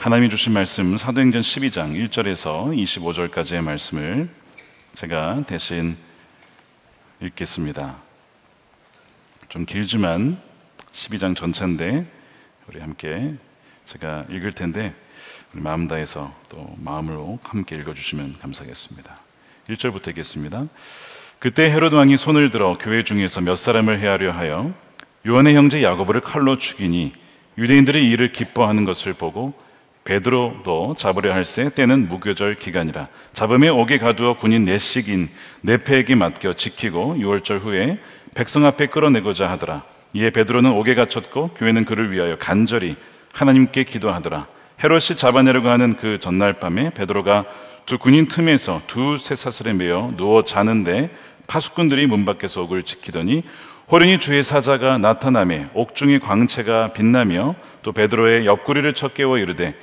하나님이 주신 말씀 사도행전 12장 1절에서 25절까지의 말씀을 제가 대신 읽겠습니다. 좀 길지만 12장 전체인데 우리 함께 제가 읽을 텐데 우리 마음 다해서 또 마음으로 함께 읽어주시면 감사하겠습니다. 1절부터 읽겠습니다. 그때 헤롯 왕이 손을 들어 교회 중에서 몇 사람을 해하려 하여 요한의 형제 야고보를 칼로 죽이니 유대인들이 이 일을 기뻐하는 것을 보고 베드로도 잡으려 할새 때는 무교절 기간이라 잡음에 옥에 가두어 군인 넷씩인 네페에게 맡겨 지키고 6월절 후에 백성 앞에 끌어내고자 하더라. 이에 베드로는 옥에 갇혔고 교회는 그를 위하여 간절히 하나님께 기도하더라. 헤롯이 잡아내려고 하는 그 전날 밤에 베드로가 두 군인 틈에서 두 쇠사슬에 매어 누워 자는데 파수꾼들이 문 밖에서 옥을 지키더니 호련히 주의 사자가 나타나매 옥중의 광채가 빛나며 또 베드로의 옆구리를 쳐 깨워 이르되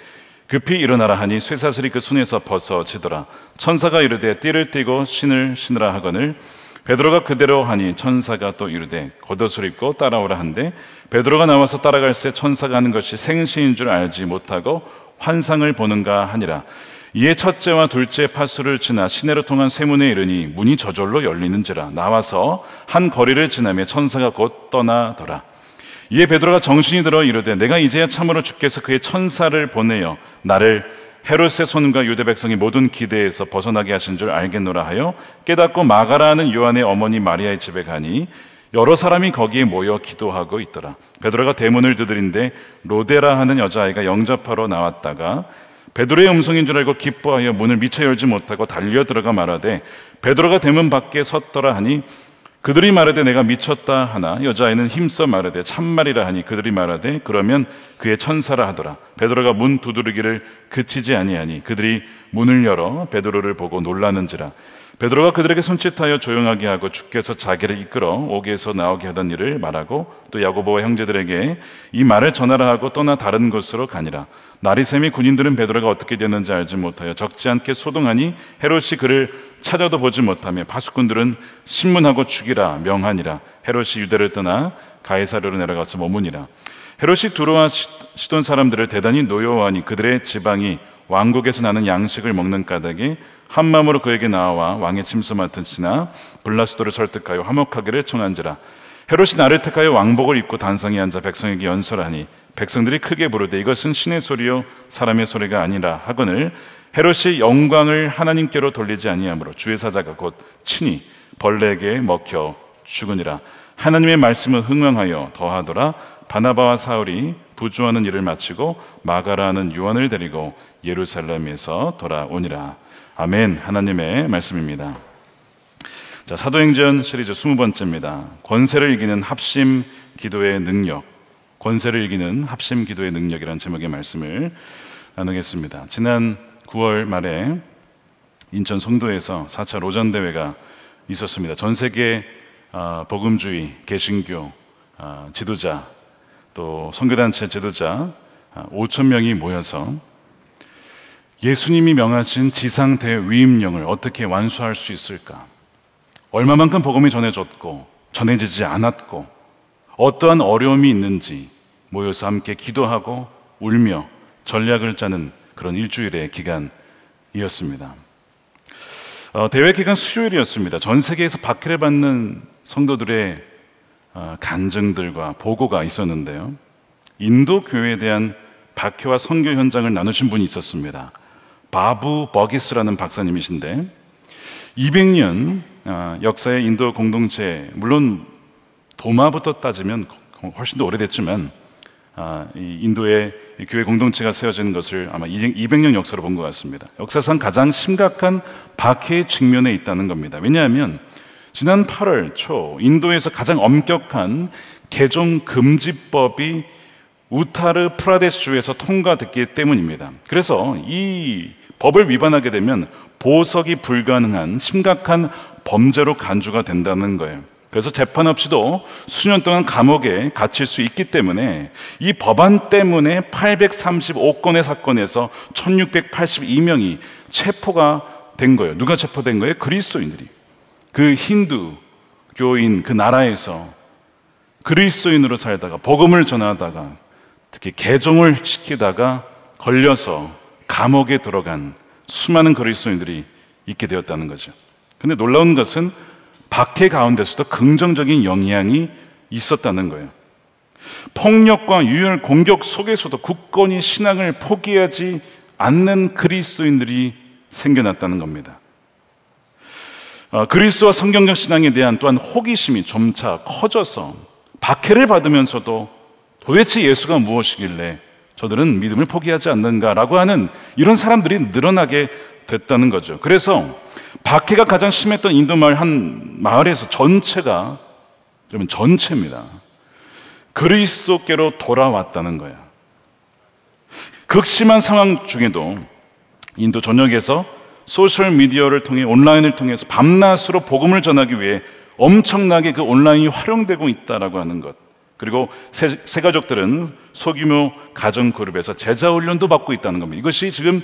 급히 일어나라 하니 쇠사슬이 그 손에서 벗어지더라. 천사가 이르되 띠를 띠고 신을 신으라 하거늘 베드로가 그대로 하니 천사가 또 이르되 겉옷을 입고 따라오라 한데 베드로가 나와서 따라갈새 천사가 하는 것이 생시인 줄 알지 못하고 환상을 보는가 하니라. 이에 첫째와 둘째 파수를 지나 시내로 통한 쇠문에 이르니 문이 저절로 열리는지라. 나와서 한 거리를 지나며 천사가 곧 떠나더라. 이에 베드로가 정신이 들어 이르되 내가 이제야 참으로 주께서 그의 천사를 보내어 나를 헤롯의 손과 유대 백성의 모든 기대에서 벗어나게 하신 줄 알겠노라 하여 깨닫고 마가라 하는 요한의 어머니 마리아의 집에 가니 여러 사람이 거기에 모여 기도하고 있더라. 베드로가 대문을 두드린데 로데라 하는 여자아이가 영접하러 나왔다가 베드로의 음성인 줄 알고 기뻐하여 문을 미처 열지 못하고 달려 들어가 말하되 베드로가 대문 밖에 섰더라 하니 그들이 말하되 내가 미쳤다 하나 여자아이는 힘써 말하되 참말이라 하니 그들이 말하되 그러면 그의 천사라 하더라. 베드로가 문 두드리기를 그치지 아니하니 그들이 문을 열어 베드로를 보고 놀라는지라. 베드로가 그들에게 손짓하여 조용하게 하고 주께서 자기를 이끌어 옥에서 나오게 하던 일을 말하고 또 야고보와 형제들에게 이 말을 전하라 하고 떠나 다른 곳으로 가니라. 날이 새미 군인들은 베드로가 어떻게 되었는지 알지 못하여 적지 않게 소동하니 헤롯이 그를 찾아도 보지 못하며 파수꾼들은 신문하고 죽이라 명하니라. 헤롯이 유대를 떠나 가이사랴로 내려가서 머무니라. 헤롯이 두로와 시돈 사람들을 대단히 노여워하니 그들의 지방이 왕국에서 나는 양식을 먹는 까닭에 한 마음으로 그에게 나와 왕의 침소 맡은 지나 블라스도를 설득하여 화목하기를 청한지라. 헤롯이 나를 택하여 왕복을 입고 단상에 앉아 백성에게 연설하니 백성들이 크게 부르되 이것은 신의 소리요 사람의 소리가 아니라 하거늘 헤롯이 영광을 하나님께로 돌리지 아니하므로 주의 사자가 곧 친히 벌레에게 먹혀 죽으니라. 하나님의 말씀을 흥왕하여 더하더라. 바나바와 사울이 부주하는 일을 마치고 마가라는 요한을 데리고 예루살렘에서 돌아오니라. 아멘. 하나님의 말씀입니다. 자, 사도행전 시리즈 20번째입니다. 권세를 이기는 합심 기도의 능력. 권세를 이기는 합심 기도의 능력이라는 제목의 말씀을 나누겠습니다. 지난 9월 말에 인천 송도에서 4차 로전대회가 있었습니다. 전 세계 복음주의, 개신교 지도자 또 선교단체 지도자 5,000명이 모여서 예수님이 명하신 지상 대위임령을 어떻게 완수할 수 있을까? 얼마만큼 복음이 전해졌고 전해지지 않았고 어떠한 어려움이 있는지 모여서 함께 기도하고 울며 전략을 짜는 그런 일주일의 기간이었습니다. 대회 기간 수요일이었습니다. 전 세계에서 박해를 받는 성도들의 간증들과 보고가 있었는데요. 인도 교회에 대한 박해와 선교 현장을 나누신 분이 있었습니다. 바부 버기스라는 박사님이신데 200년 역사의 인도 공동체, 물론 도마부터 따지면 훨씬 더 오래됐지만 이 인도의 교회 공동체가 세워진 것을 아마 200년 역사로 본 것 같습니다. 역사상 가장 심각한 박해의 직면에 있다는 겁니다. 왜냐하면 지난 8월 초 인도에서 가장 엄격한 개종 금지법이 우타르 프라데시주에서 통과됐기 때문입니다. 그래서 이 법을 위반하게 되면 보석이 불가능한 심각한 범죄로 간주가 된다는 거예요. 그래서 재판 없이도 수년 동안 감옥에 갇힐 수 있기 때문에 이 법안 때문에 835건의 사건에서 1682명이 체포가 된 거예요. 누가 체포된 거예요? 그리스도인들이. 그 힌두교인 그 나라에서 그리스도인으로 살다가 복음을 전하다가 특히 개종을 시키다가 걸려서 감옥에 들어간 수많은 그리스도인들이 있게 되었다는 거죠. 근데 놀라운 것은 박해 가운데서도 긍정적인 영향이 있었다는 거예요. 폭력과 유혈 공격 속에서도 굳건히 신앙을 포기하지 않는 그리스도인들이 생겨났다는 겁니다. 그리스도와 성경적 신앙에 대한 또한 호기심이 점차 커져서 박해를 받으면서도 도대체 예수가 무엇이길래 저들은 믿음을 포기하지 않는가라고 하는 이런 사람들이 늘어나게 됐다는 거죠. 그래서 박해가 가장 심했던 인도 마을 한 마을에서 전체가, 여러분 전체입니다, 그리스도께로 돌아왔다는 거예요. 극심한 상황 중에도 인도 전역에서 소셜 미디어를 통해, 온라인을 통해서 밤낮으로 복음을 전하기 위해 엄청나게 그 온라인이 활용되고 있다라고 하는 것, 그리고 새 가족들은 소규모 가정 그룹에서 제자 훈련도 받고 있다는 겁니다. 이것이 지금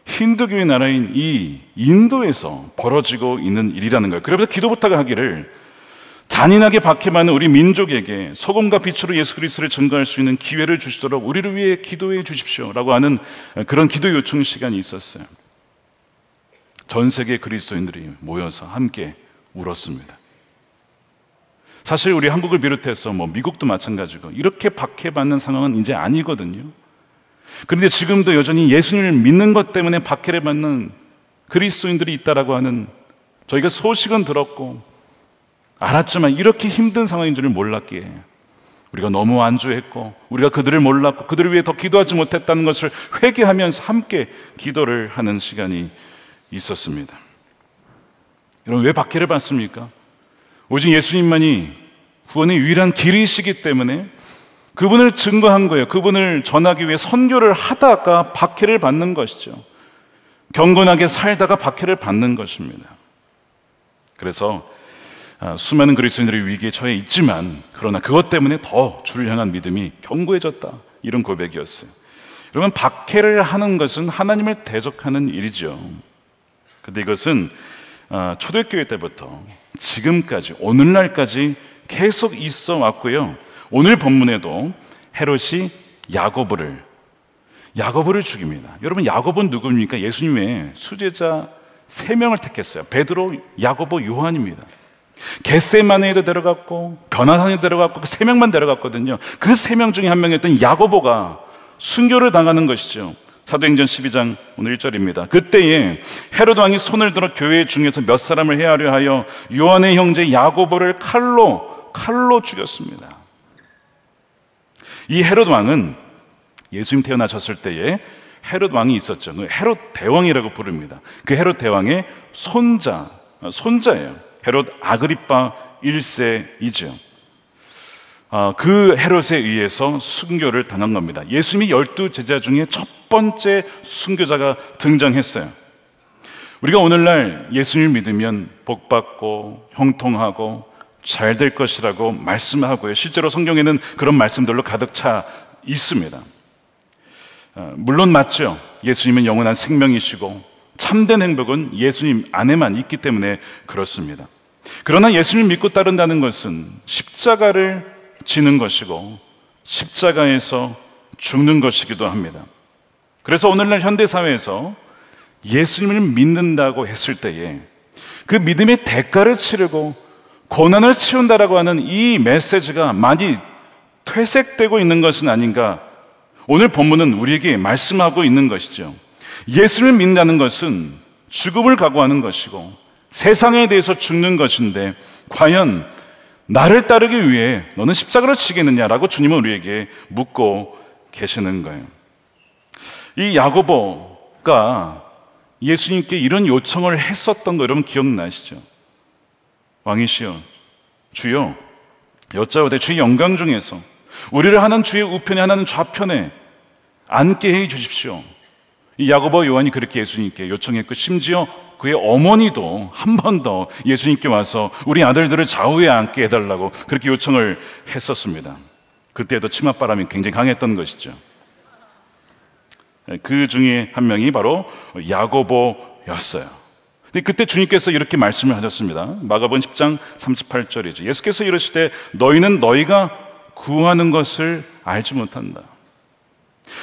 힌두교의 나라인 이 인도에서 벌어지고 있는 일이라는 거예요. 그래서 기도 부탁을 하기를 잔인하게 박해받는 우리 민족에게 소금과 빛으로 예수 그리스도를 증거할 수 있는 기회를 주시도록 우리를 위해 기도해 주십시오라고 하는 그런 기도 요청 시간이 있었어요. 전 세계 그리스도인들이 모여서 함께 울었습니다. 사실 우리 한국을 비롯해서 미국도 마찬가지고 이렇게 박해받는 상황은 이제 아니거든요. 그런데 지금도 여전히 예수님을 믿는 것 때문에 박해를 받는 그리스도인들이 있다라고 하는, 저희가 소식은 들었고 알았지만 이렇게 힘든 상황인 줄을 몰랐기에 우리가 너무 안주했고, 우리가 그들을 몰랐고 그들을 위해 더 기도하지 못했다는 것을 회개하면서 함께 기도를 하는 시간이 있었습니다. 여러분, 왜 박해를 받습니까? 오직 예수님만이 구원의 유일한 길이시기 때문에 그분을 증거한 거예요. 그분을 전하기 위해 선교를 하다가 박해를 받는 것이죠. 경건하게 살다가 박해를 받는 것입니다. 그래서 수많은 그리스도인들이 위기에 처해 있지만, 그러나 그것 때문에 더 주를 향한 믿음이 견고해졌다, 이런 고백이었어요. 여러분, 박해를 하는 것은 하나님을 대적하는 일이죠. 근데 이것은 초대교회 때부터 지금까지, 오늘날까지 계속 있어 왔고요. 오늘 본문에도 헤롯이 야고보를 죽입니다. 여러분, 야고보는 누구입니까? 예수님의 수제자 3명을 택했어요. 베드로, 야고보, 요한입니다. 겟세마네에도 데려갔고 변화산에도 데려갔고 그 3명만 데려갔거든요. 그 3명 중에 한 명이었던 야고보가 순교를 당하는 것이죠. 사도행전 12장 오늘 1절입니다. 그때에 헤롯 왕이 손을 들어 교회 중에서 몇 사람을 해하려 하여 요한의 형제 야고보를 칼로 죽였습니다. 이 헤롯 왕은 예수님 태어나셨을 때에 헤롯 왕이 있었죠. 헤롯 대왕이라고 부릅니다. 그 헤롯 대왕의 손자예요. 헤롯 아그리파 1세이죠. 그 헤롯에 의해서 순교를 당한 겁니다. 예수님이 12 제자 중에 첫 번째 순교자가 등장했어요. 우리가 오늘날 예수님을 믿으면 복받고 형통하고 잘 될 것이라고 말씀하고요. 실제로 성경에는 그런 말씀들로 가득 차 있습니다. 물론 맞죠. 예수님은 영원한 생명이시고 참된 행복은 예수님 안에만 있기 때문에 그렇습니다. 그러나 예수님을 믿고 따른다는 것은 십자가를 지는 것이고 십자가에서 죽는 것이기도 합니다. 그래서 오늘날 현대사회에서 예수님을 믿는다고 했을 때에 그 믿음의 대가를 치르고 고난을 치운다라고 하는 이 메시지가 많이 퇴색되고 있는 것은 아닌가, 오늘 본문은 우리에게 말씀하고 있는 것이죠. 예수님을 믿는다는 것은 죽음을 각오하는 것이고 세상에 대해서 죽는 것인데, 과연 나를 따르기 위해 너는 십자가를 지겠느냐라고 주님은 우리에게 묻고 계시는 거예요. 이 야고보가 예수님께 이런 요청을 했었던 거 여러분 기억나시죠? 왕이시여, 주여, 여짜오되 주의 영광 중에서 우리를 하나는 주의 우편에 하나는 좌편에 앉게 해 주십시오. 이 야고보 요한이 그렇게 예수님께 요청했고, 심지어 그의 어머니도 한 번 더 예수님께 와서 우리 아들들을 좌우에 앉게 해달라고 그렇게 요청을 했었습니다. 그때도 치맛바람이 굉장히 강했던 것이죠. 그 중에 한 명이 바로 야고보였어요. 근데 그때 주님께서 이렇게 말씀을 하셨습니다. 마가복음 10장 38절이죠. 예수께서 이르시되 너희는 너희가 구하는 것을 알지 못한다.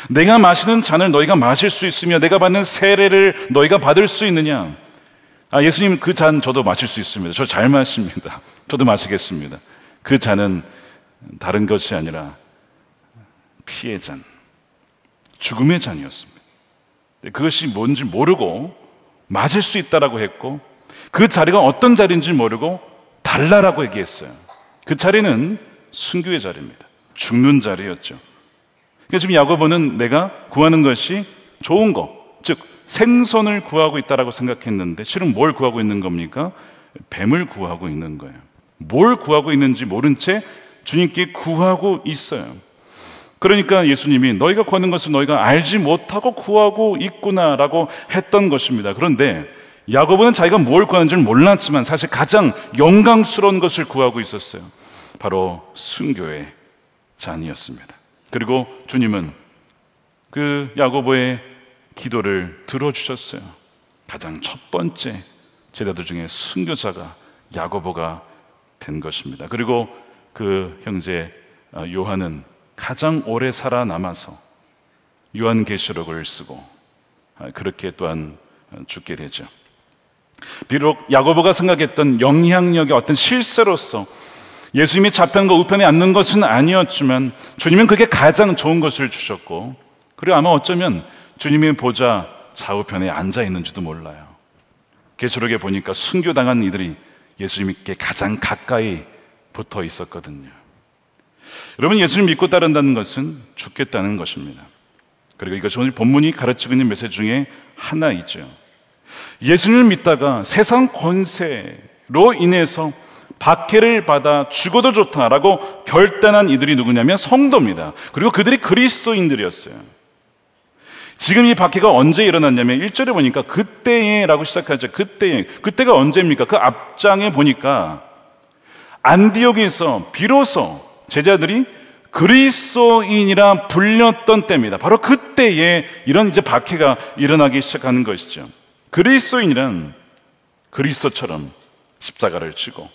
내가 마시는 잔을 너희가 마실 수 있으며 내가 받는 세례를 너희가 받을 수 있느냐? 예수님, 그 잔 저도 마실 수 있습니다. 저 잘 마십니다. 저도 마시겠습니다. 그 잔은 다른 것이 아니라 피의 잔, 죽음의 잔이었습니다. 그것이 뭔지 모르고 마실 수 있다라고 했고, 그 자리가 어떤 자리인지 모르고 달라라고 얘기했어요. 그 자리는 순교의 자리입니다. 죽는 자리였죠. 그러니까 지금 야고보는 내가 구하는 것이 좋은 것, 즉 생선을 구하고 있다라고 생각했는데 실은 뭘 구하고 있는 겁니까? 뱀을 구하고 있는 거예요. 뭘 구하고 있는지 모른 채 주님께 구하고 있어요. 그러니까 예수님이 너희가 구하는 것을 너희가 알지 못하고 구하고 있구나라고 했던 것입니다. 그런데 야고보는 자기가 뭘 구하는지를 몰랐지만 사실 가장 영광스러운 것을 구하고 있었어요. 바로 순교의 잔이었습니다. 그리고 주님은 그 야고보의 기도를 들어주셨어요. 가장 첫 번째 제자들 중에 순교자가 야고보가 된 것입니다. 그리고 그 형제 요한은 가장 오래 살아남아서 요한계시록을 쓰고 그렇게 또한 죽게 되죠. 비록 야고보가 생각했던 영향력의 어떤 실세로서 예수님이 좌편과 우편에 앉는 것은 아니었지만 주님은 그게 가장 좋은 것을 주셨고, 그리고 아마 어쩌면 주님의 보좌 좌우편에 앉아 있는지도 몰라요. 계시록에 보니까 순교당한 이들이 예수님께 가장 가까이 붙어 있었거든요. 여러분, 예수님 믿고 따른다는 것은 죽겠다는 것입니다. 그리고 이것이 오늘 본문이 가르치고 있는 메시지 중에 하나이죠. 예수님을 믿다가 세상 권세로 인해서 박해를 받아 죽어도 좋다라고 결단한 이들이 누구냐면 성도입니다. 그리고 그들이 그리스도인들이었어요. 지금 이 박해가 언제 일어났냐면 1절에 보니까 그때에 라고 시작하죠. 그때가 언제입니까? 그 앞장에 보니까 안디옥에서 비로소 제자들이 그리스도인이라 불렸던 때입니다. 바로 그때에 이런 이제 박해가 일어나기 시작하는 것이죠. 그리스도인이란 그리스도처럼 십자가를 지고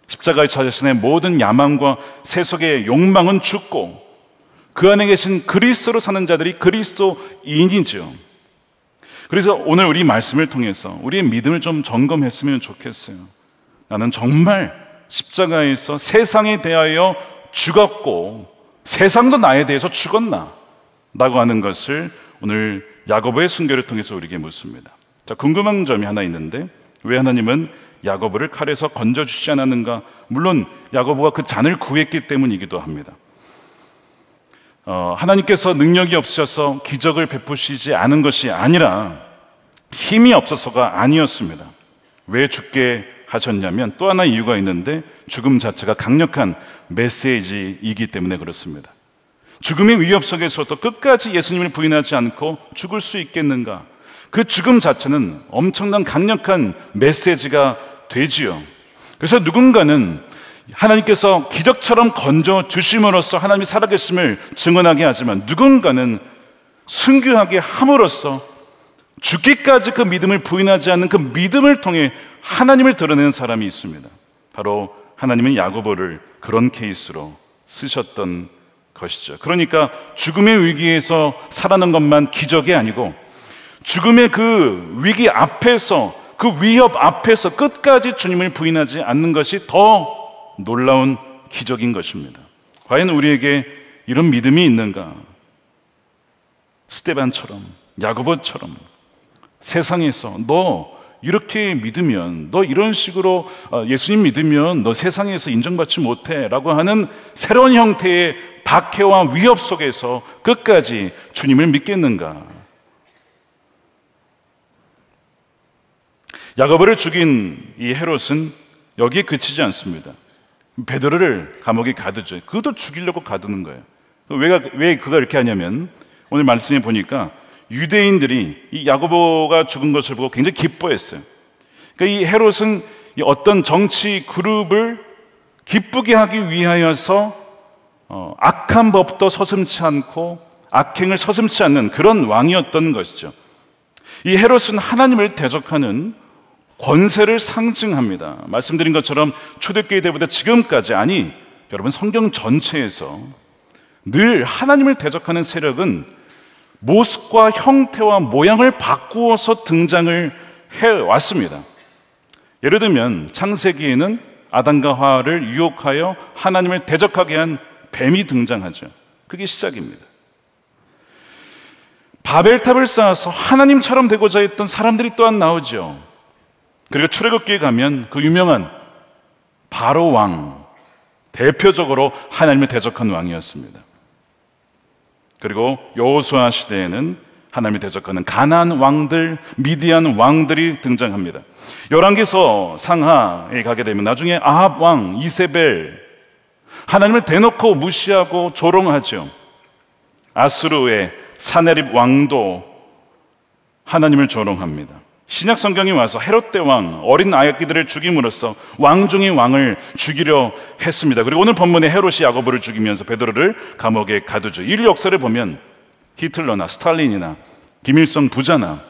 십자가의 자신의 모든 야망과 세속의 욕망은 죽고 그 안에 계신 그리스도로 사는 자들이 그리스도인이죠. 그래서 오늘 우리 말씀을 통해서 우리의 믿음을 좀 점검했으면 좋겠어요. 나는 정말 십자가에서 세상에 대하여 죽었고 세상도 나에 대해서 죽었나? 라고 하는 것을 오늘 야고보의 순교를 통해서 우리에게 묻습니다. 자, 궁금한 점이 하나 있는데 왜 하나님은 야고보를 칼에서 건져주시지 않았는가? 물론 야고보가 그 잔을 구했기 때문이기도 합니다. 하나님께서 능력이 없으셔서 기적을 베푸시지 않은 것이 아니라 힘이 없어서가 아니었습니다. 왜 죽게 하셨냐면 또 하나 이유가 있는데 죽음 자체가 강력한 메시지이기 때문에 그렇습니다. 죽음의 위협 속에서도 끝까지 예수님을 부인하지 않고 죽을 수 있겠는가? 그 죽음 자체는 엄청난 강력한 메시지가 되지요. 그래서 누군가는 하나님께서 기적처럼 건져주심으로써 하나님이 살아계심을 증언하게 하지만 누군가는 순교하게 함으로써 죽기까지 그 믿음을 부인하지 않는 그 믿음을 통해 하나님을 드러내는 사람이 있습니다. 바로 하나님은 야고보를 그런 케이스로 쓰셨던 것이죠. 그러니까 죽음의 위기에서 살아난 것만 기적이 아니고 죽음의 그 위기 앞에서 그 위협 앞에서 끝까지 주님을 부인하지 않는 것이 더 놀라운 기적인 것입니다. 과연 우리에게 이런 믿음이 있는가? 스데반처럼, 야고보처럼 세상에서 너 이렇게 믿으면, 너 이런 식으로 예수님 믿으면 너 세상에서 인정받지 못해 라고 하는 새로운 형태의 박해와 위협 속에서 끝까지 주님을 믿겠는가? 야고보를 죽인 이 헤롯은 여기에 그치지 않습니다. 베드로를 감옥에 가두죠. 그것도 죽이려고 가두는 거예요. 왜 그가 이렇게 하냐면 오늘 말씀에 보니까 유대인들이 이 야고보가 죽은 것을 보고 굉장히 기뻐했어요. 그러니까 이 헤롯은 어떤 정치 그룹을 기쁘게 하기 위하여서 악한 법도 서슴지 않고 악행을 서슴지 않는 그런 왕이었던 것이죠. 이 헤롯은 하나님을 대적하는 권세를 상징합니다. 말씀드린 것처럼 초대교회 때부터 지금까지, 아니 여러분 성경 전체에서 늘 하나님을 대적하는 세력은 모습과 형태와 모양을 바꾸어서 등장을 해왔습니다. 예를 들면 창세기에는 아담과 하와를 유혹하여 하나님을 대적하게 한 뱀이 등장하죠. 그게 시작입니다. 바벨탑을 쌓아서 하나님처럼 되고자 했던 사람들이 또한 나오죠. 그리고 출애굽기에 가면 그 유명한 바로 왕, 대표적으로 하나님을 대적한 왕이었습니다. 그리고 여호수아 시대에는 하나님을 대적하는 가나안 왕들, 미디안 왕들이 등장합니다. 열왕기서 상하에 가게 되면 나중에 아합 왕, 이세벨, 하나님을 대놓고 무시하고 조롱하죠. 아수르의 사네립 왕도 하나님을 조롱합니다. 신약 성경이 와서 헤롯 대왕 어린 아기들을 죽임으로써 왕 중의 왕을 죽이려 했습니다. 그리고 오늘 본문에 헤롯이 야고보를 죽이면서 베드로를 감옥에 가두죠. 이 역사를 보면 히틀러나 스탈린이나 김일성 부자나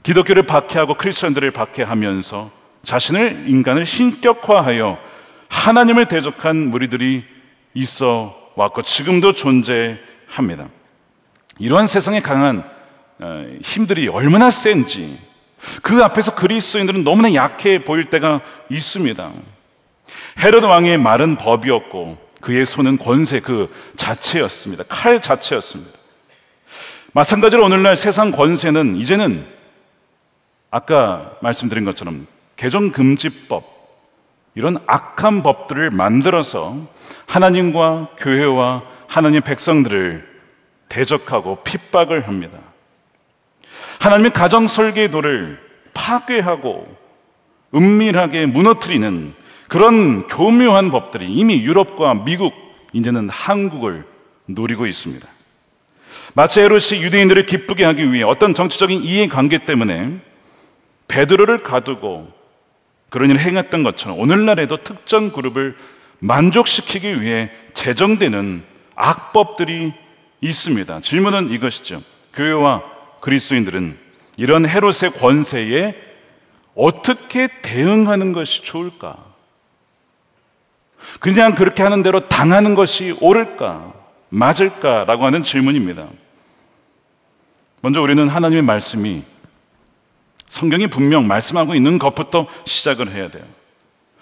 기독교를 박해하고 크리스천들을 박해하면서 자신을 인간을 신격화하여 하나님을 대적한 무리들이 있어 왔고 지금도 존재합니다. 이러한 세상에 강한 힘들이 얼마나 센지 그 앞에서 그리스도인들은 너무나 약해 보일 때가 있습니다. 헤롯 왕의 말은 법이었고 그의 손은 권세 그 자체였습니다. 칼 자체였습니다. 마찬가지로 오늘날 세상 권세는 이제는 아까 말씀드린 것처럼 개종금지법 이런 악한 법들을 만들어서 하나님과 교회와 하나님의 백성들을 대적하고 핍박을 합니다. 하나님의 가정 설계도를 파괴하고 은밀하게 무너뜨리는 그런 교묘한 법들이 이미 유럽과 미국, 이제는 한국을 노리고 있습니다. 마치 헤롯이 유대인들을 기쁘게 하기 위해 어떤 정치적인 이해관계 때문에 베드로를 가두고 그런 일을 행했던 것처럼 오늘날에도 특정 그룹을 만족시키기 위해 제정되는 악법들이 있습니다. 질문은 이것이죠. 교회와 그리스도인들은 이런 헤롯의 권세에 어떻게 대응하는 것이 좋을까? 그냥 그렇게 하는 대로 당하는 것이 옳을까? 맞을까라고 하는 질문입니다. 먼저 우리는 하나님의 말씀이 성경이 분명 말씀하고 있는 것부터 시작을 해야 돼요.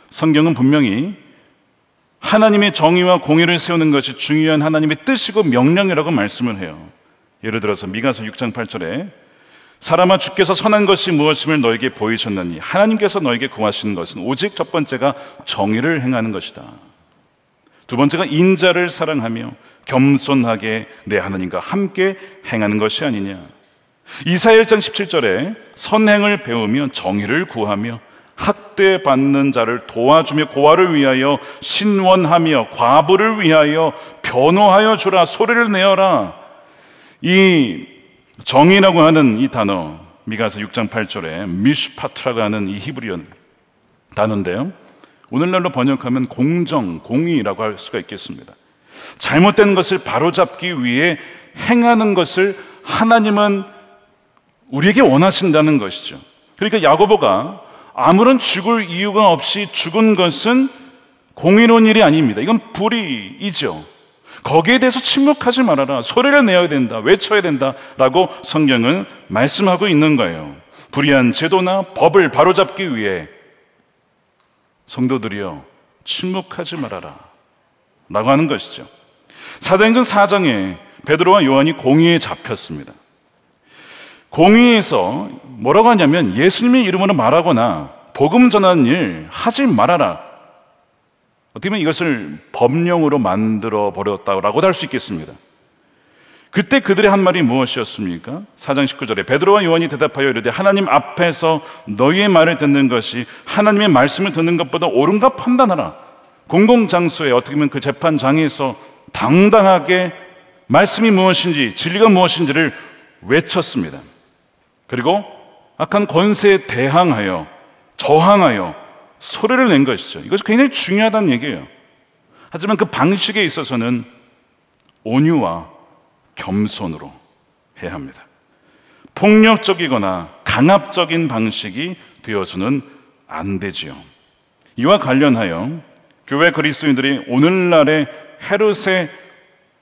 성경은 분명히 하나님의 정의와 공의를 세우는 것이 중요한 하나님의 뜻이고 명령이라고 말씀을 해요. 예를 들어서 미가서 6장 8절에 사람아 주께서 선한 것이 무엇임을 너에게 보이셨나니 하나님께서 너에게 구하시는 것은 오직 첫 번째가 정의를 행하는 것이다. 두 번째가 인자를 사랑하며 겸손하게 내 하나님과 함께 행하는 것이 아니냐. 이사야 1장 17절에 선행을 배우며 정의를 구하며 학대받는 자를 도와주며 고아를 위하여 신원하며 과부를 위하여 변호하여 주라. 소리를 내어라. 이 정의라고 하는 이 단어 미가서 6장 8절에 미슈파트라고 하는 이 히브리어 단어인데요, 오늘날로 번역하면 공정, 공의라고 할 수가 있겠습니다. 잘못된 것을 바로잡기 위해 행하는 것을 하나님은 우리에게 원하신다는 것이죠. 그러니까 야고보가 아무런 죽을 이유가 없이 죽은 것은 공의로운 일이 아닙니다. 이건 불의이죠. 거기에 대해서 침묵하지 말아라. 소리를 내야 된다. 외쳐야 된다라고 성경은 말씀하고 있는 거예요. 불의한 제도나 법을 바로잡기 위해 성도들이여 침묵하지 말아라 라고 하는 것이죠. 사도행전 4장에 베드로와 요한이 공의에 잡혔습니다. 공의에서 뭐라고 하냐면 예수님의 이름으로 말하거나 복음 전하는 일 하지 말아라. 어떻게 보면 이것을 법령으로 만들어 버렸다고 할 수 있겠습니다. 그때 그들의 한 말이 무엇이었습니까? 4장 19절에 베드로와 요한이 대답하여 이르되 하나님 앞에서 너희의 말을 듣는 것이 하나님의 말씀을 듣는 것보다 옳은가 판단하라. 공공장소에 어떻게 보면 그 재판장에서 당당하게 말씀이 무엇인지 진리가 무엇인지를 외쳤습니다. 그리고 악한 권세에 대항하여 저항하여 소리를 낸 것이죠. 이것이 굉장히 중요하다는 얘기예요. 하지만 그 방식에 있어서는 온유와 겸손으로 해야 합니다. 폭력적이거나 강압적인 방식이 되어서는 안 되지요. 이와 관련하여 교회 그리스도인들이 오늘날의 헤롯의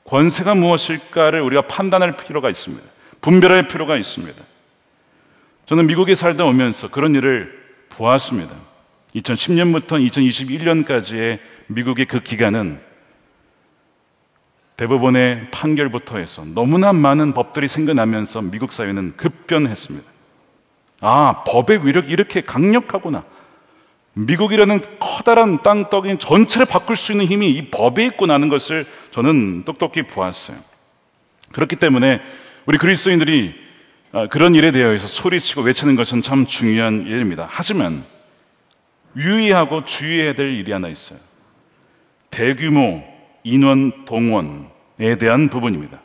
권세가 무엇일까를 우리가 판단할 필요가 있습니다. 분별할 필요가 있습니다. 저는 미국에 살다 오면서 그런 일을 보았습니다. 2010년부터 2021년까지의 미국의 그 기간은 대법원의 판결부터 해서 너무나 많은 법들이 생겨나면서 미국 사회는 급변했습니다. 아, 법의 위력이 이렇게 강력하구나. 미국이라는 커다란 땅덩이 전체를 바꿀 수 있는 힘이 이 법에 있구나 하는 것을 저는 똑똑히 보았어요. 그렇기 때문에 우리 그리스도인들이 그런 일에 대해서 소리치고 외치는 것은 참 중요한 일입니다. 하지만 유의하고 주의해야 될 일이 하나 있어요. 대규모 인원 동원에 대한 부분입니다.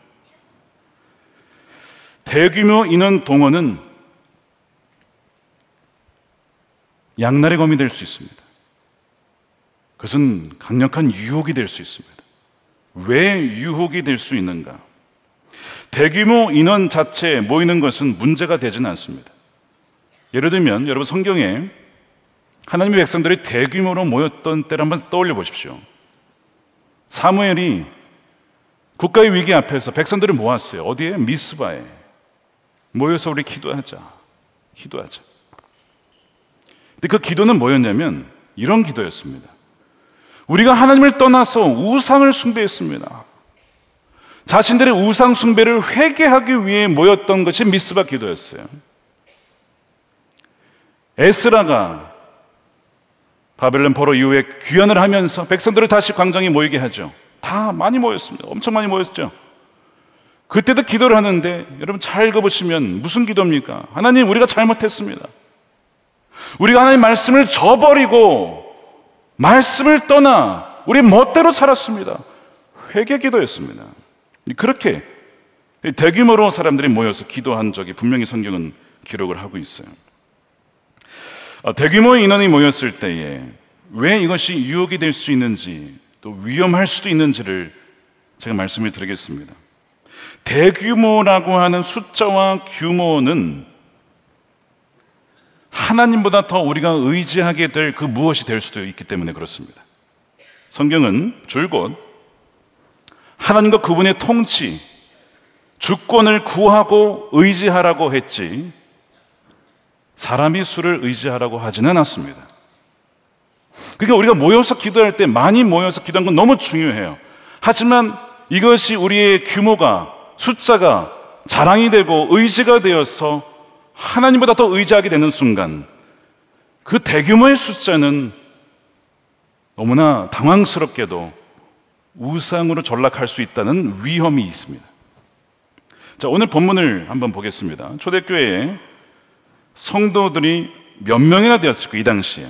대규모 인원 동원은 양날의 검이 될 수 있습니다. 그것은 강력한 유혹이 될 수 있습니다. 왜 유혹이 될 수 있는가? 대규모 인원 자체에 모이는 것은 문제가 되지는 않습니다. 예를 들면 여러분 성경에 하나님의 백성들이 대규모로 모였던 때를 한번 떠올려 보십시오. 사무엘이 국가의 위기 앞에서 백성들을 모았어요. 어디에? 미스바에 모여서 우리 기도하자. 근데 그 기도는 뭐였냐면 이런 기도였습니다. 우리가 하나님을 떠나서 우상을 숭배했습니다. 자신들의 우상 숭배를 회개하기 위해 모였던 것이 미스바 기도였어요. 에스라가 바벨론 포로 이후에 귀환을 하면서 백성들을 다시 광장에 모이게 하죠. 다 많이 모였습니다. 엄청 많이 모였죠. 그때도 기도를 하는데 여러분 잘 읽어보시면 무슨 기도입니까? 하나님, 우리가 잘못했습니다. 우리가 하나님 말씀을 저버리고 말씀을 떠나 우리 멋대로 살았습니다. 회개 기도였습니다. 그렇게 대규모로 사람들이 모여서 기도한 적이 분명히 성경은 기록을 하고 있어요. 대규모의 인원이 모였을 때에 왜 이것이 유혹이 될 수 있는지 또 위험할 수도 있는지를 제가 말씀을 드리겠습니다. 대규모라고 하는 숫자와 규모는 하나님보다 더 우리가 의지하게 될 그 무엇이 될 수도 있기 때문에 그렇습니다. 성경은 줄곧 하나님과 그분의 통치, 주권을 구하고 의지하라고 했지 사람의 수를 의지하라고 하지는 않았습니다. 그러니까 우리가 모여서 기도할 때 많이 모여서 기도하는 건 너무 중요해요. 하지만 이것이 우리의 규모가, 숫자가 자랑이 되고 의지가 되어서 하나님보다 더 의지하게 되는 순간 그 대규모의 숫자는 너무나 당황스럽게도 우상으로 전락할 수 있다는 위험이 있습니다. 자, 오늘 본문을 한번 보겠습니다. 초대교회에 성도들이 몇 명이나 되었을까, 이 당시에.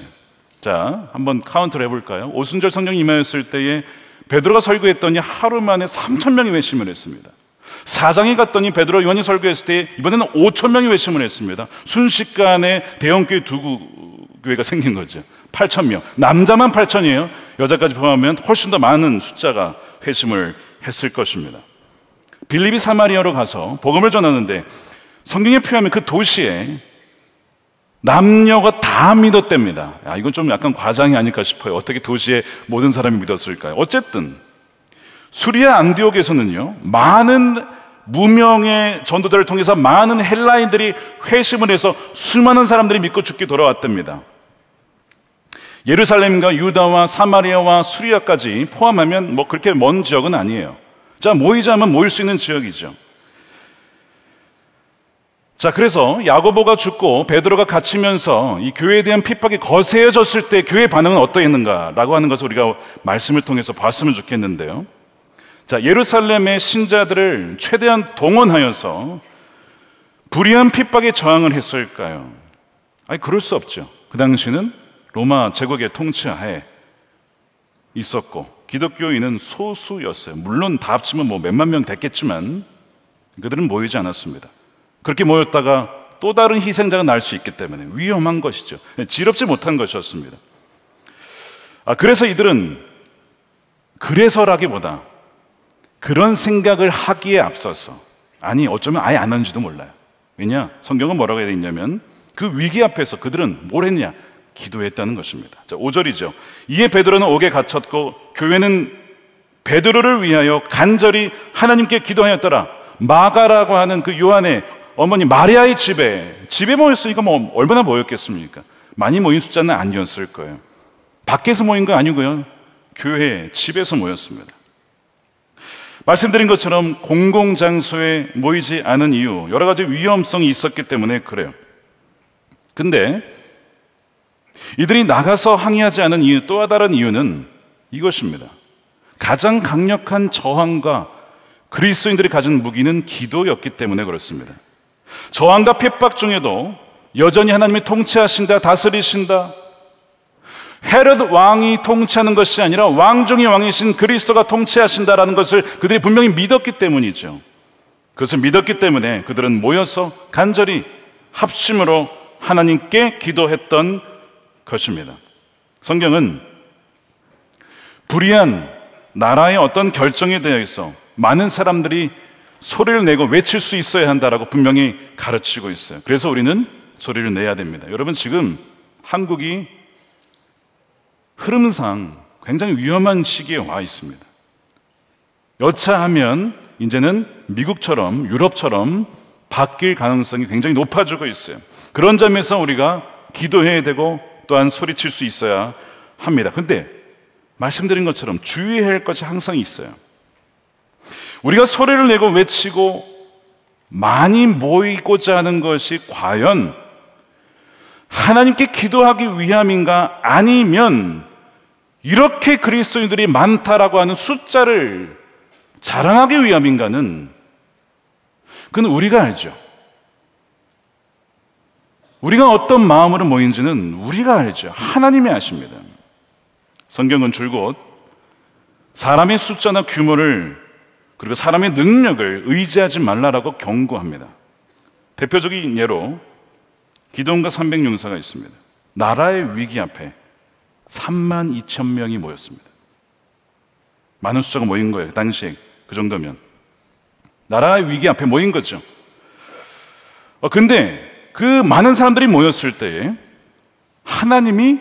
자, 한번 카운트를 해볼까요? 오순절 성령 임하였을 때에 베드로가 설교했더니 하루 만에 3,000명이 회심을 했습니다. 사장에 갔더니 베드로 요한이 설교했을 때 이번에는 5,000명이 회심을 했습니다. 순식간에 대형교회 두 교회가 생긴 거죠. 8,000명. 남자만 8,000이에요. 여자까지 포함하면 훨씬 더 많은 숫자가 회심을 했을 것입니다. 빌립이 사마리아로 가서 복음을 전하는데 성경에 표하면 그 도시에 남녀가 다 믿었답니다. 이건 좀 약간 과장이 아닐까 싶어요. 어떻게 도시에 모든 사람이 믿었을까요? 어쨌든 수리아 안디옥에서는요, 많은 무명의 전도자를 통해서 많은 헬라인들이 회심을 해서 수많은 사람들이 믿고 죽게 돌아왔답니다. 예루살렘과 유다와 사마리아와 수리아까지 포함하면 뭐 그렇게 먼 지역은 아니에요. 자, 모이자면 모일 수 있는 지역이죠. 자, 그래서 야고보가 죽고 베드로가 갇히면서 이 교회에 대한 핍박이 거세져졌을 때 교회의 반응은 어떠했는가라고 하는 것을 우리가 말씀을 통해서 봤으면 좋겠는데요. 자, 예루살렘의 신자들을 최대한 동원하여서 불의한 핍박에 저항을 했을까요? 아니, 그럴 수 없죠. 그 당시는 로마 제국의 통치하에 있었고 기독교인은 소수였어요. 물론 다 합치면 뭐 몇만 명 됐겠지만 그들은 모이지 않았습니다. 그렇게 모였다가 또 다른 희생자가 날 수 있기 때문에 위험한 것이죠. 지럽지 못한 것이었습니다. 그래서 이들은, 그래서라기보다 그런 생각을 하기에 앞서서, 아니 어쩌면 아예 안 하는지도 몰라요. 왜냐? 성경은 뭐라고 되어 있냐면 그 위기 앞에서 그들은 뭘 했냐? 기도했다는 것입니다. 자, 5절이죠. 이에 베드로는 옥에 갇혔고 교회는 베드로를 위하여 간절히 하나님께 기도하였더라. 마가라고 하는 그 요한의 어머니 마리아의 집에 모였으니까 뭐 얼마나 모였겠습니까? 많이 모인 숫자는 아니었을 거예요. 밖에서 모인 거 아니고요, 교회 집에서 모였습니다. 말씀드린 것처럼 공공장소에 모이지 않은 이유, 여러 가지 위험성이 있었기 때문에 그래요. 근데 이들이 나가서 항의하지 않은 이유, 또 다른 이유는 이것입니다. 가장 강력한 저항과 그리스도인들이 가진 무기는 기도였기 때문에 그렇습니다. 저항과 핍박 중에도 여전히 하나님이 통치하신다, 다스리신다, 헤롯 왕이 통치하는 것이 아니라 왕 중의 왕이신 그리스도가 통치하신다라는 것을 그들이 분명히 믿었기 때문이죠. 그것을 믿었기 때문에 그들은 모여서 간절히 합심으로 하나님께 기도했던 것입니다. 성경은 불의한 나라의 어떤 결정에 대해서 많은 사람들이 소리를 내고 외칠 수 있어야 한다라고 분명히 가르치고 있어요. 그래서 우리는 소리를 내야 됩니다. 여러분, 지금 한국이 흐름상 굉장히 위험한 시기에 와 있습니다. 여차하면 이제는 미국처럼, 유럽처럼 바뀔 가능성이 굉장히 높아지고 있어요. 그런 점에서 우리가 기도해야 되고 또한 소리칠 수 있어야 합니다. 근데 말씀드린 것처럼 주의해야 할 것이 항상 있어요. 우리가 소리를 내고 외치고 많이 모이고자 하는 것이 과연 하나님께 기도하기 위함인가, 아니면 이렇게 그리스도인들이 많다라고 하는 숫자를 자랑하기 위함인가는 그건 우리가 알죠. 우리가 어떤 마음으로 모인지는 우리가 알죠. 하나님이 아십니다. 성경은 줄곧 사람의 숫자나 규모를, 그리고 사람의 능력을 의지하지 말라라고 경고합니다. 대표적인 예로 기드온과 300용사가 있습니다. 나라의 위기 앞에 32,000명이 모였습니다. 많은 숫자가 모인 거예요. 그 당시에 그 정도면 나라의 위기 앞에 모인 거죠. 근데 그 많은 사람들이 모였을 때에 하나님이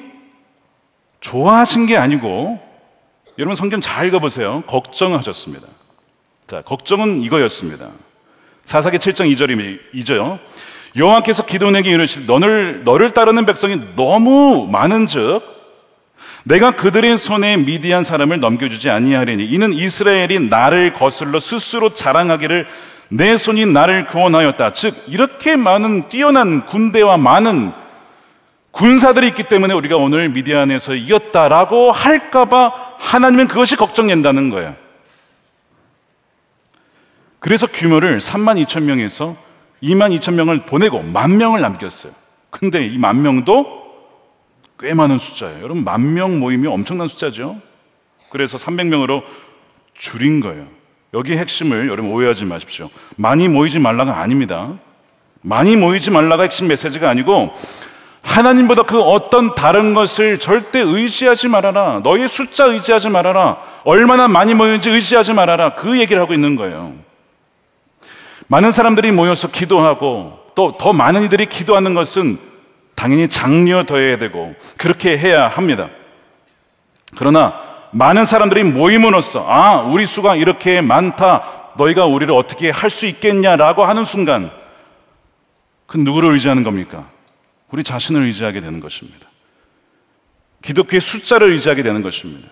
좋아하신 게 아니고, 여러분 성경 잘 읽어보세요. 걱정하셨습니다. 자, 걱정은 이거였습니다. 사사기 7장 2절이죠. 여호와께서 기드온에게 이르시되 너를 따르는 백성이 너무 많은즉 내가 그들의 손에 미디안 사람을 넘겨주지 아니하리니 이는 이스라엘이 나를 거슬러 스스로 자랑하기를 내 손이 나를 구원하였다. 즉 이렇게 많은 뛰어난 군대와 많은 군사들이 있기 때문에 우리가 오늘 미디안에서 이겼다라고 할까봐 하나님은 그것이 걱정된다는 거예요. 그래서 규모를 32,000명에서 22,000명을 보내고 10,000명을 남겼어요. 근데 이 10,000명도 꽤 많은 숫자예요. 여러분, 10,000명 모임이 엄청난 숫자죠. 그래서 300명으로 줄인 거예요. 여기 핵심을 여러분 오해하지 마십시오. 많이 모이지 말라가 아닙니다. 많이 모이지 말라가 핵심 메시지가 아니고, 하나님보다 그 어떤 다른 것을 절대 의지하지 말아라. 너의 숫자 의지하지 말아라. 얼마나 많이 모이는지 의지하지 말아라. 그 얘기를 하고 있는 거예요. 많은 사람들이 모여서 기도하고 또 더 많은 이들이 기도하는 것은 당연히 장려되어야 되고 그렇게 해야 합니다. 그러나 많은 사람들이 모임으로써 우리 수가 이렇게 많다, 너희가 우리를 어떻게 할 수 있겠냐라고 하는 순간 그 누구를 의지하는 겁니까? 우리 자신을 의지하게 되는 것입니다. 기독교의 숫자를 의지하게 되는 것입니다.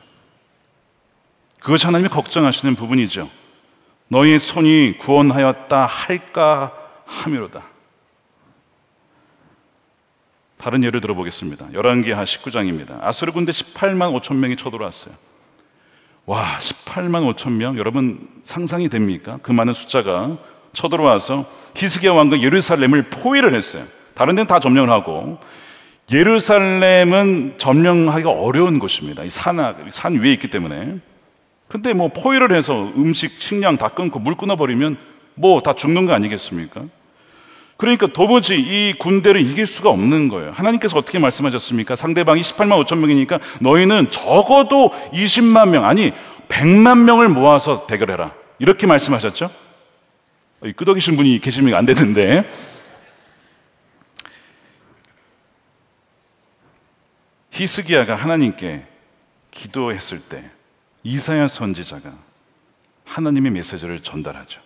그것이 하나님이 걱정하시는 부분이죠. 너희의 손이 구원하였다 할까 함이로다. 다른 예를 들어보겠습니다. 열왕기하 19장입니다. 아수르 군대 18만 5천 명이 쳐들어왔어요. 와, 18만 5천 명, 여러분 상상이 됩니까? 그 많은 숫자가 쳐들어와서 히스기야 왕과 예루살렘을 포위를 했어요. 다른 데는 다 점령을 하고, 예루살렘은 점령하기가 어려운 곳입니다. 이 산 위에 있기 때문에. 근데 뭐 포위를 해서 음식, 식량 다 끊고 물 끊어버리면 뭐 다 죽는 거 아니겠습니까? 그러니까 도무지 이 군대를 이길 수가 없는 거예요. 하나님께서 어떻게 말씀하셨습니까? 상대방이 18만 5천 명이니까 너희는 적어도 20만 명, 아니 100만 명을 모아서 대결해라, 이렇게 말씀하셨죠? 끄덕이신 분이 계시면 안 되는데, 히스기야가 하나님께 기도했을 때 이사야 선지자가 하나님의 메시지를 전달하죠.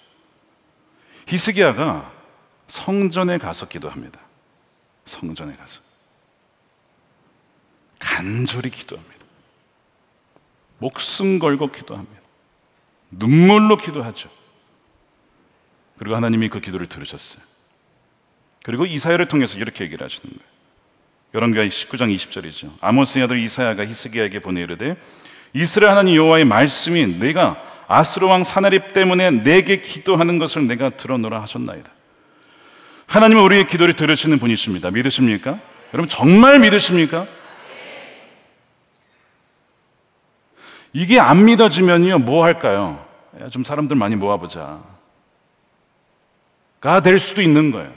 히스기야가 성전에 가서 기도합니다. 성전에 가서 간절히 기도합니다. 목숨 걸고 기도합니다. 눈물로 기도하죠. 그리고 하나님이 그 기도를 들으셨어요. 그리고 이사야를 통해서 이렇게 얘기를 하시는 거예요. 열왕기하 19장 20절이죠. 아모스의 아들 이사야가 히스기야에게 보내 이르되 이스라엘 하나님 여호와의 말씀이 내가 아수르 왕 사나립 때문에 내게 기도하는 것을 내가 들어노라 하셨나이다. 하나님은 우리의 기도를 들으시는 분이십니다. 믿으십니까? 여러분 정말 믿으십니까? 이게 안 믿어지면요 뭐 할까요? 좀 사람들 많이 모아보자 가 될 수도 있는 거예요.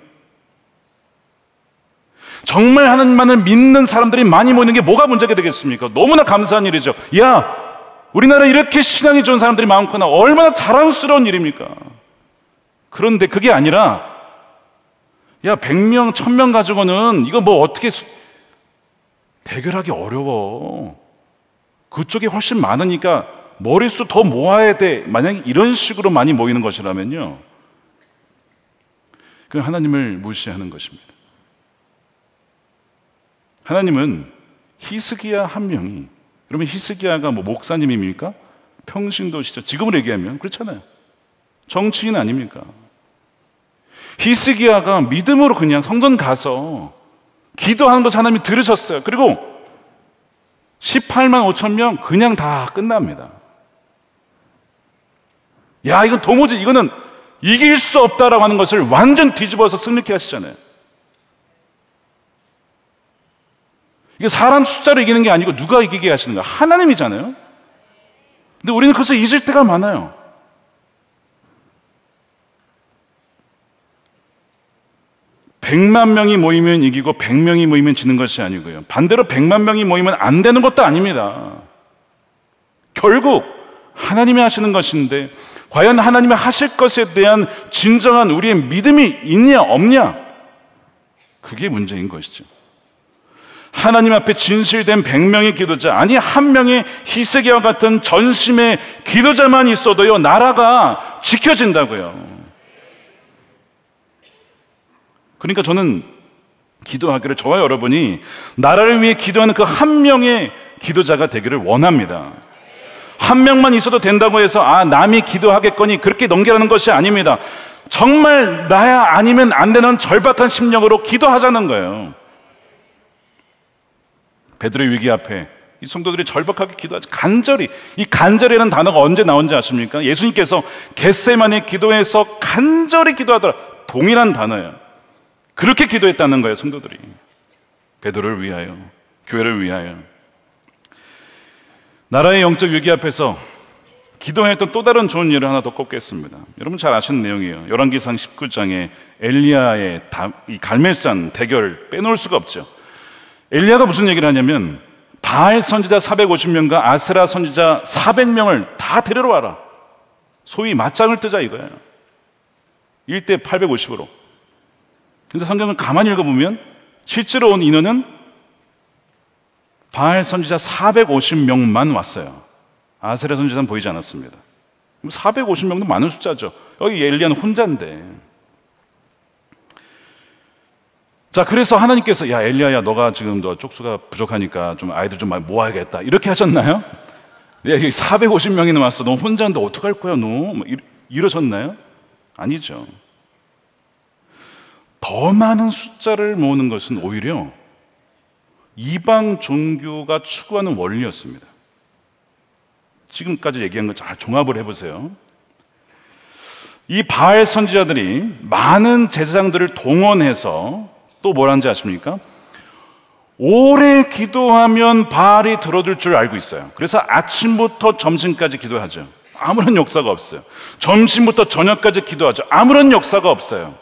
정말 하나님만을 믿는 사람들이 많이 모이는 게 뭐가 문제가 되겠습니까? 너무나 감사한 일이죠. 야, 우리나라에 이렇게 신앙이 좋은 사람들이 많구나. 얼마나 자랑스러운 일입니까? 그런데 그게 아니라 야, 100명, 1000명 가지고는 이거 뭐 어떻게 대결하기 어려워. 그쪽이 훨씬 많으니까 머릿수 더 모아야 돼. 만약에 이런 식으로 많이 모이는 것이라면요, 그건 하나님을 무시하는 것입니다. 하나님은 히스기야 한 명이, 그러면 히스기야가 뭐 목사님입니까? 평신도시죠. 지금으로 얘기하면 그렇잖아요. 정치인 아닙니까? 히스기야가 믿음으로 그냥 성전 가서 기도하는 것 하나님이 들으셨어요. 그리고 18만 5천 명 그냥 다 끝납니다. 야, 이건 도무지 이거는 이길 수 없다라고 하는 것을 완전 뒤집어서 승리케 하시잖아요. 이게 사람 숫자로 이기는 게 아니고 누가 이기게 하시는 거야? 하나님이잖아요. 근데 우리는 그것을 잊을 때가 많아요. (100만) 명이 모이면 이기고 100명이 모이면 지는 것이 아니고요, 반대로 100만 명이 모이면 안 되는 것도 아닙니다. 결국 하나님이 하시는 것인데 과연 하나님이 하실 것에 대한 진정한 우리의 믿음이 있냐 없냐, 그게 문제인 것이죠. 하나님 앞에 진실된 100명의 기도자, 아니 한 명의 히스기야와 같은 전심의 기도자만 있어도요 나라가 지켜진다고요. 그러니까 저는 기도하기를, 저와 여러분이 나라를 위해 기도하는 그 한 명의 기도자가 되기를 원합니다. 한 명만 있어도 된다고 해서 남이 기도하겠거니 그렇게 넘기라는 것이 아닙니다. 정말 나야 아니면 안 되는 절박한 심령으로 기도하자는 거예요. 베드로의 위기 앞에 이 성도들이 절박하게 기도하죠. 간절히. 이 간절히라는 단어가 언제 나온지 아십니까? 예수님께서 겟세마네 기도에서 간절히 기도하더라, 동일한 단어예요. 그렇게 기도했다는 거예요, 성도들이. 베드로를 위하여, 교회를 위하여. 나라의 영적 위기 앞에서 기도했던 또 다른 좋은 일을 하나 더 꼽겠습니다. 여러분 잘 아시는 내용이에요. 열왕기상 19장에 엘리야의 이 갈멜산 대결 빼놓을 수가 없죠. 엘리야가 무슨 얘기를 하냐면 바알 선지자 450명과 아세라 선지자 400명을 다 데리러 와라. 소위 맞짱을 뜨자 이거예요. 1대 850으로. 근데 성경을 가만히 읽어보면 실제로 온 인원은 바알 선지자 450명만 왔어요. 아세라 선지자는 보이지 않았습니다. 450명도 많은 숫자죠. 여기 엘리야는 혼자인데. 자, 그래서 하나님께서 야 엘리야야, 너가 지금 너 쪽수가 부족하니까 좀 아이들 좀 많이 모아야겠다 이렇게 하셨나요? 야, 450명이나 왔어, 너 혼자인데 어떡할 거야 너? 이러셨나요? 아니죠. 더 많은 숫자를 모으는 것은 오히려 이방 종교가 추구하는 원리였습니다. 지금까지 얘기한 걸 잘 종합을 해보세요. 이 바알 선지자들이 많은 제사장들을 동원해서 또 뭐라는지 아십니까? 오래 기도하면 바알이 들어줄 줄 알고 있어요. 그래서 아침부터 점심까지 기도하죠. 아무런 역사가 없어요. 점심부터 저녁까지 기도하죠. 아무런 역사가 없어요.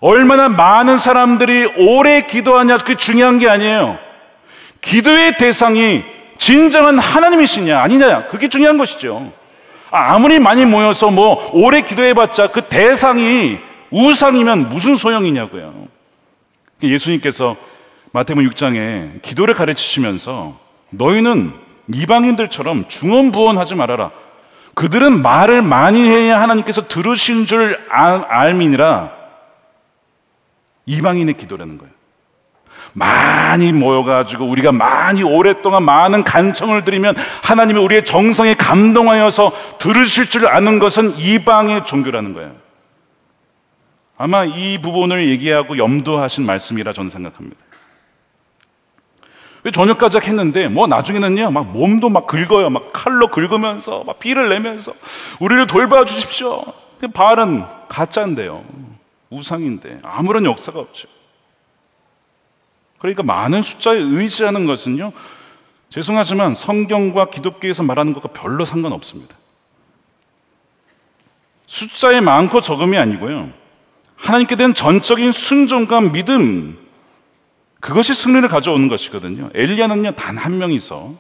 얼마나 많은 사람들이 오래 기도하냐, 그게 중요한 게 아니에요. 기도의 대상이 진정한 하나님이시냐 아니냐, 그게 중요한 것이죠. 아무리 많이 모여서 뭐 오래 기도해봤자 그 대상이 우상이면 무슨 소용이냐고요. 예수님께서 마태복음 6장에 기도를 가르치시면서 너희는 이방인들처럼 중언부언하지 말아라. 그들은 말을 많이 해야 하나님께서 들으신 줄 알미니라. 이방인의 기도라는 거예요. 많이 모여가지고 우리가 많이 오랫동안 많은 간청을 드리면 하나님이 우리의 정성에 감동하여서 들으실 줄 아는 것은 이방의 종교라는 거예요. 아마 이 부분을 얘기하고 염두하신 말씀이라 저는 생각합니다. 저녁까지 했는데 나중에는요 막 몸도 막 긁어요. 막 칼로 긁으면서 막 피를 내면서 우리를 돌봐주십시오. 근데 바알은 가짜인데요, 우상인데 아무런 역사가 없죠. 그러니까 많은 숫자에 의지하는 것은요, 죄송하지만 성경과 기독교에서 말하는 것과 별로 상관없습니다. 숫자에 많고 적음이 아니고요, 하나님께 대한 전적인 순종과 믿음, 그것이 승리를 가져오는 것이거든요. 엘리야는요 단 한 명이서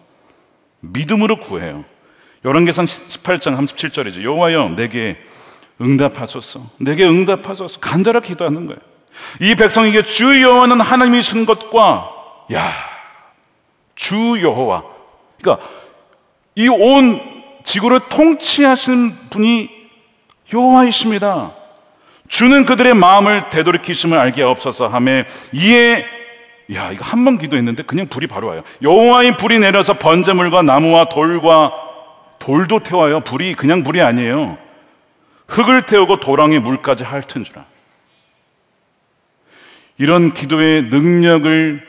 믿음으로 구해요. 열왕기상 18장 37절이죠. 여호와여 내게 응답하소서, 내게 응답하소서. 간절하게 기도하는 거예요. 이 백성에게 주 여호와는 하나님이신 것과, 주 여호와, 그러니까 이 온 지구를 통치하시는 분이 여호와이십니다. 주는 그들의 마음을 되돌이키심을 알게 없어서 하매 이에, 이거 한 번 기도했는데 그냥 불이 바로 와요. 여호와의 불이 내려서 번제물과 나무와 돌도 태워요. 불이 그냥 불이 아니에요. 흙을 태우고 도랑에 물까지 핥은지라. 이런 기도의 능력을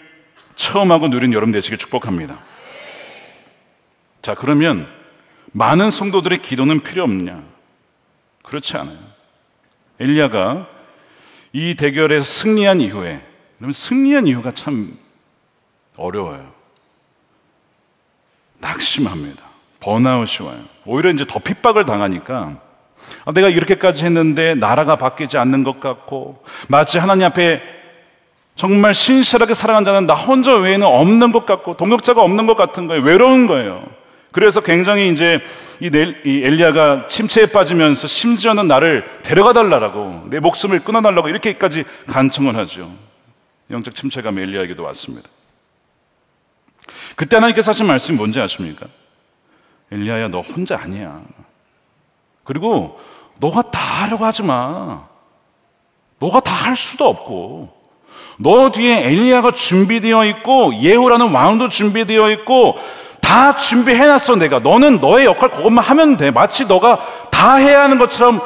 체험하고 누린 여러분 되시길 축복합니다. 자, 그러면 많은 성도들의 기도는 필요 없냐? 그렇지 않아요. 엘리야가 이 대결에서 승리한 이후에, 그러면 승리한 이유가 참 어려워요. 낙심합니다. 번아웃이 와요. 오히려 이제 더 핍박을 당하니까 내가 이렇게까지 했는데 나라가 바뀌지 않는 것 같고, 마치 하나님 앞에 정말 신실하게 살아간 자는 나 혼자 외에는 없는 것 같고 동역자가 없는 것 같은 거예요. 외로운 거예요. 그래서 굉장히 이제 이 엘리야가 침체에 빠지면서 심지어는 나를 데려가 달라고, 내 목숨을 끊어달라고 이렇게까지 간청을 하죠. 영적 침체감이 엘리야에게도 왔습니다. 그때 하나님께서 하신 말씀이 뭔지 아십니까? 엘리야야, 너 혼자 아니야. 그리고 너가 다 하려고 하지 마. 너가 다 할 수도 없고, 너 뒤에 엘리야가 준비되어 있고 예후라는 왕도 준비되어 있고 다 준비해놨어 내가. 너는 너의 역할 그것만 하면 돼. 마치 너가 다 해야 하는 것처럼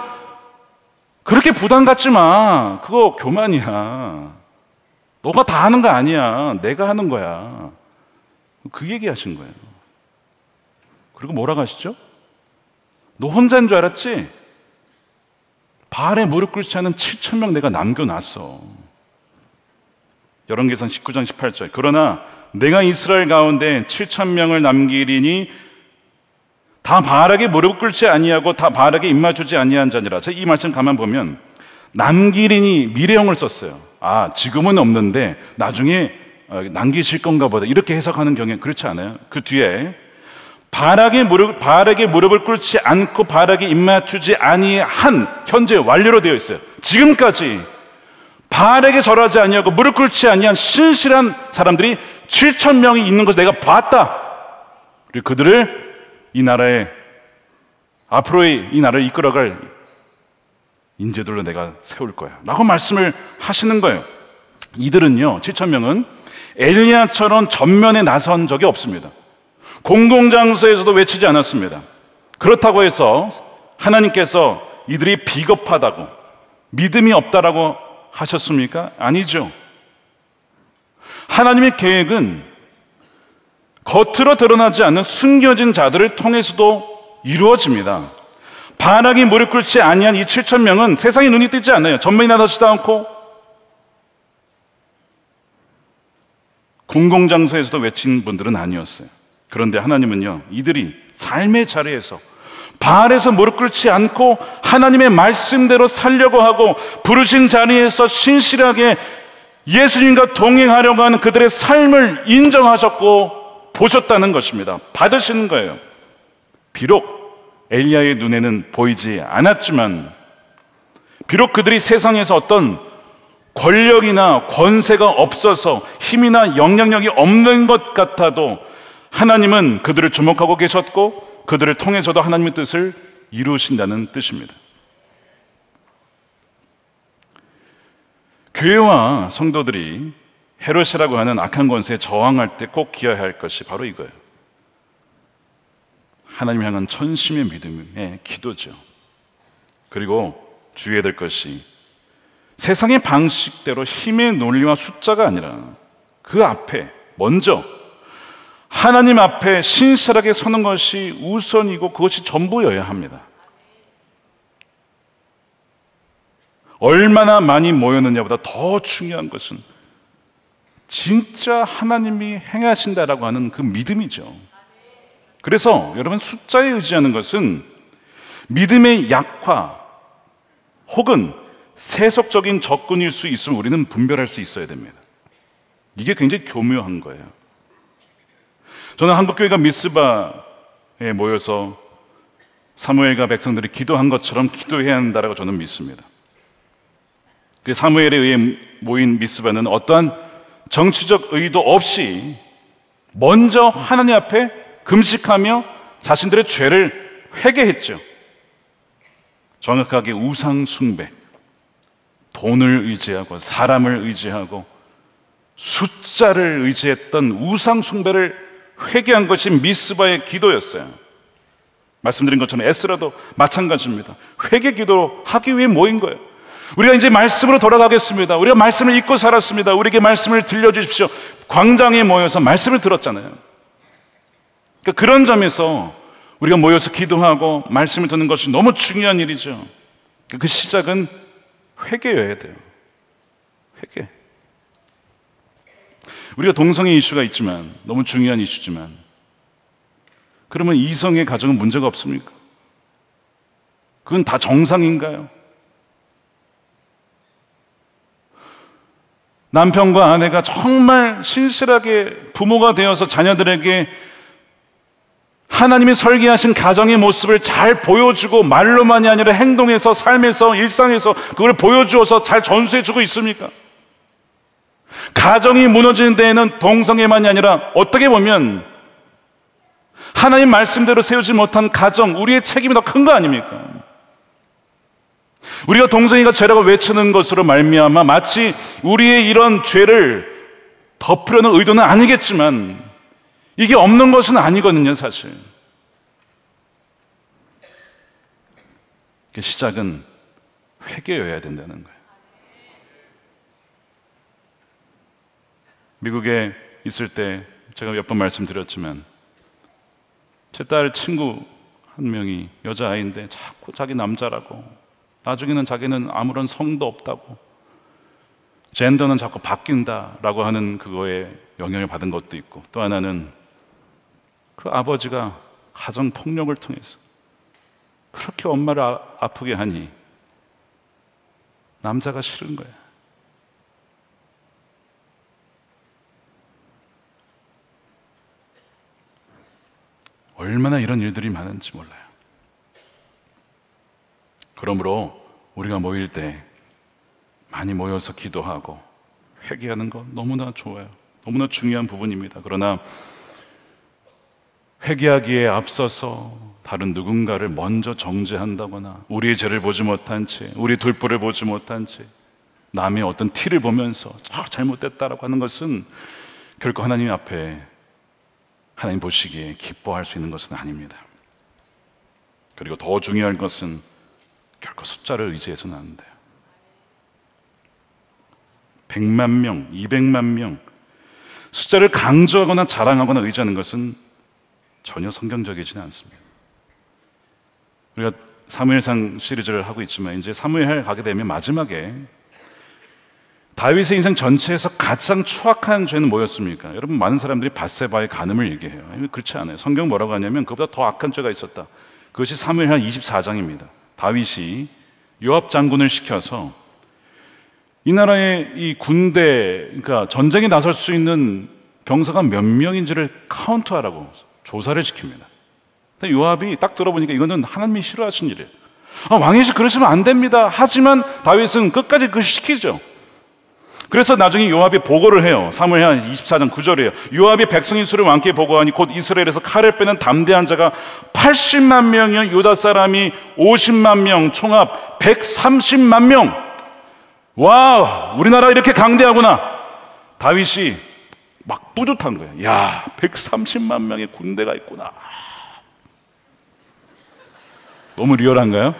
그렇게 부담 갖지 마. 그거 교만이야. 너가 다 하는 거 아니야. 내가 하는 거야. 그 얘기하신 거예요. 그리고 뭐라고 하시죠? 너 혼자인 줄 알았지? 바알에 무릎 꿇지 않은 7,000명 내가 남겨놨어. 열왕기상 19장 18절. 그러나 내가 이스라엘 가운데 7,000명을 남기리니 다 바알에게 무릎 꿇지 아니하고 다 바알에게 입맞추지 아니한 자니라. 이 말씀 가만 보면 남기리니 미래형을 썼어요. 지금은 없는데 나중에 남기실 건가 보다, 이렇게 해석하는 경우에 그렇지 않아요. 그 뒤에 바알에게 무릎을 꿇지 않고 바알에게 입맞추지 아니한, 현재 완료로 되어 있어요. 지금까지 바알에게 절하지 아니하고 무릎 꿇지 아니한 신실한 사람들이 7,000명이 있는 것을 내가 봤다. 그리고 그들을 이 나라에, 앞으로의 이 나라를 이끌어갈 인재들로 내가 세울 거야 라고 말씀을 하시는 거예요. 이들은요, 7,000명은 엘리야처럼 전면에 나선 적이 없습니다. 공공장소에서도 외치지 않았습니다. 그렇다고 해서 하나님께서 이들이 비겁하다고, 믿음이 없다라고 하셨습니까? 아니죠. 하나님의 계획은 겉으로 드러나지 않는 숨겨진 자들을 통해서도 이루어집니다. 바알에게 무릎 꿇지 아니한 이 7,000명은 세상에 눈이 띄지 않아요. 전면이 나서지도 않고 공공장소에서도 외친 분들은 아니었어요. 그런데 하나님은요, 이들이 삶의 자리에서 바알에서 무릎 꿇지 않고 하나님의 말씀대로 살려고 하고 부르신 자리에서 신실하게 예수님과 동행하려고 하는 그들의 삶을 인정하셨고 보셨다는 것입니다. 받으시는 거예요. 비록 엘리야의 눈에는 보이지 않았지만, 비록 그들이 세상에서 어떤 권력이나 권세가 없어서 힘이나 영향력이 없는 것 같아도 하나님은 그들을 주목하고 계셨고 그들을 통해서도 하나님의 뜻을 이루신다는 뜻입니다. 교회와 성도들이 헤롯이라고 하는 악한 권세에 저항할 때 꼭 기여해야 할 것이 바로 이거예요. 하나님 향한 전심의 믿음의 기도죠. 그리고 주의해야 될 것이 세상의 방식대로 힘의 논리와 숫자가 아니라 그 앞에 먼저 하나님 앞에 신실하게 서는 것이 우선이고 그것이 전부여야 합니다. 얼마나 많이 모였느냐보다 더 중요한 것은 진짜 하나님이 행하신다라고 하는 그 믿음이죠. 그래서 여러분, 숫자에 의지하는 것은 믿음의 약화 혹은 세속적인 접근일 수 있음을 우리는 분별할 수 있어야 됩니다. 이게 굉장히 교묘한 거예요. 저는 한국교회가 미스바에 모여서 사무엘과 백성들이 기도한 것처럼 기도해야 한다고 저는 믿습니다. 그 사무엘에 의해 모인 미스바는 어떠한 정치적 의도 없이 먼저 하나님 앞에 금식하며 자신들의 죄를 회개했죠. 정확하게 우상 숭배, 돈을 의지하고 사람을 의지하고 숫자를 의지했던 우상 숭배를 회개한 것이 미스바의 기도였어요. 말씀드린 것처럼 에스라도 마찬가지입니다. 회개 기도로 하기 위해 모인 거예요. 우리가 이제 말씀으로 돌아가겠습니다. 우리가 말씀을 잊고 살았습니다. 우리에게 말씀을 들려주십시오. 광장에 모여서 말씀을 들었잖아요. 그러니까 그런 점에서 우리가 모여서 기도하고 말씀을 듣는 것이 너무 중요한 일이죠. 그 시작은 회개여야 돼요. 회개. 우리가 동성애 이슈가 있지만, 너무 중요한 이슈지만, 그러면 이성의 가정은 문제가 없습니까? 그건 다 정상인가요? 남편과 아내가 정말 신실하게 부모가 되어서 자녀들에게 하나님이 설계하신 가정의 모습을 잘 보여주고 말로만이 아니라 행동에서, 삶에서, 일상에서 그걸 보여주어서 잘 전수해주고 있습니까? 가정이 무너지는 데에는 동성애만이 아니라 어떻게 보면 하나님 말씀대로 세우지 못한 가정, 우리의 책임이 더 큰 거 아닙니까? 우리가 동성애가 죄라고 외치는 것으로 말미암아 마치 우리의 이런 죄를 덮으려는 의도는 아니겠지만 이게 없는 것은 아니거든요, 사실. 시작은 회개여야 된다는 거예요. 미국에 있을 때 제가 몇 번 말씀드렸지만 제 딸 친구 한 명이 여자아이인데 자꾸 자기 남자라고, 나중에는 자기는 아무런 성도 없다고, 젠더는 자꾸 바뀐다라고 하는 그거에 영향을 받은 것도 있고, 또 하나는 그 아버지가 가정폭력을 통해서 그렇게 엄마를 아프게 하니 남자가 싫은 거야. 얼마나 이런 일들이 많은지 몰라요. 그러므로 우리가 모일 때 많이 모여서 기도하고 회개하는 거 너무나 좋아요. 너무나 중요한 부분입니다. 그러나 회개하기에 앞서서 다른 누군가를 먼저 정죄한다거나 우리의 죄를 보지 못한 채, 우리의 돌보를 보지 못한 채 남의 어떤 티를 보면서 잘못됐다라고 하는 것은 결코 하나님 앞에 하나님 보시기에 기뻐할 수 있는 것은 아닙니다. 그리고 더 중요한 것은 결코 숫자를 의지해서는 안 돼요. 100만 명, 200만 명 숫자를 강조하거나 자랑하거나 의지하는 것은 전혀 성경적이지는 않습니다. 우리가 사무엘상 시리즈를 하고 있지만 이제 사무엘 가게 되면 마지막에 다윗의 인생 전체에서 가장 추악한 죄는 뭐였습니까? 여러분, 많은 사람들이 밧세바의 간음을 얘기해요. 그렇지 않아요. 성경 뭐라고 하냐면 그보다 더 악한 죄가 있었다. 그것이 사무엘하 24장입니다. 다윗이 요압 장군을 시켜서 이 나라의 이 군대, 그러니까 전쟁에 나설 수 있는 병사가 몇 명인지를 카운트하라고 조사를 시킵니다. 요압이 딱 들어보니까 이거는 하나님이 싫어하신 일이에요. 왕이시 그러시면 안 됩니다. 하지만 다윗은 끝까지 그걸 시키죠. 그래서 나중에 요압이 보고를 해요. 사무엘하 24장 9절이에요. 요압이 백성의 수를 왕께 보고하니 곧 이스라엘에서 칼을 빼는 담대한 자가 80만 명이요 유다 사람이 50만 명, 총합 130만 명. 와, 우리나라 이렇게 강대하구나. 다윗이 막 뿌듯한 거예요. 야, 130만 명의 군대가 있구나. 너무 리얼한가요?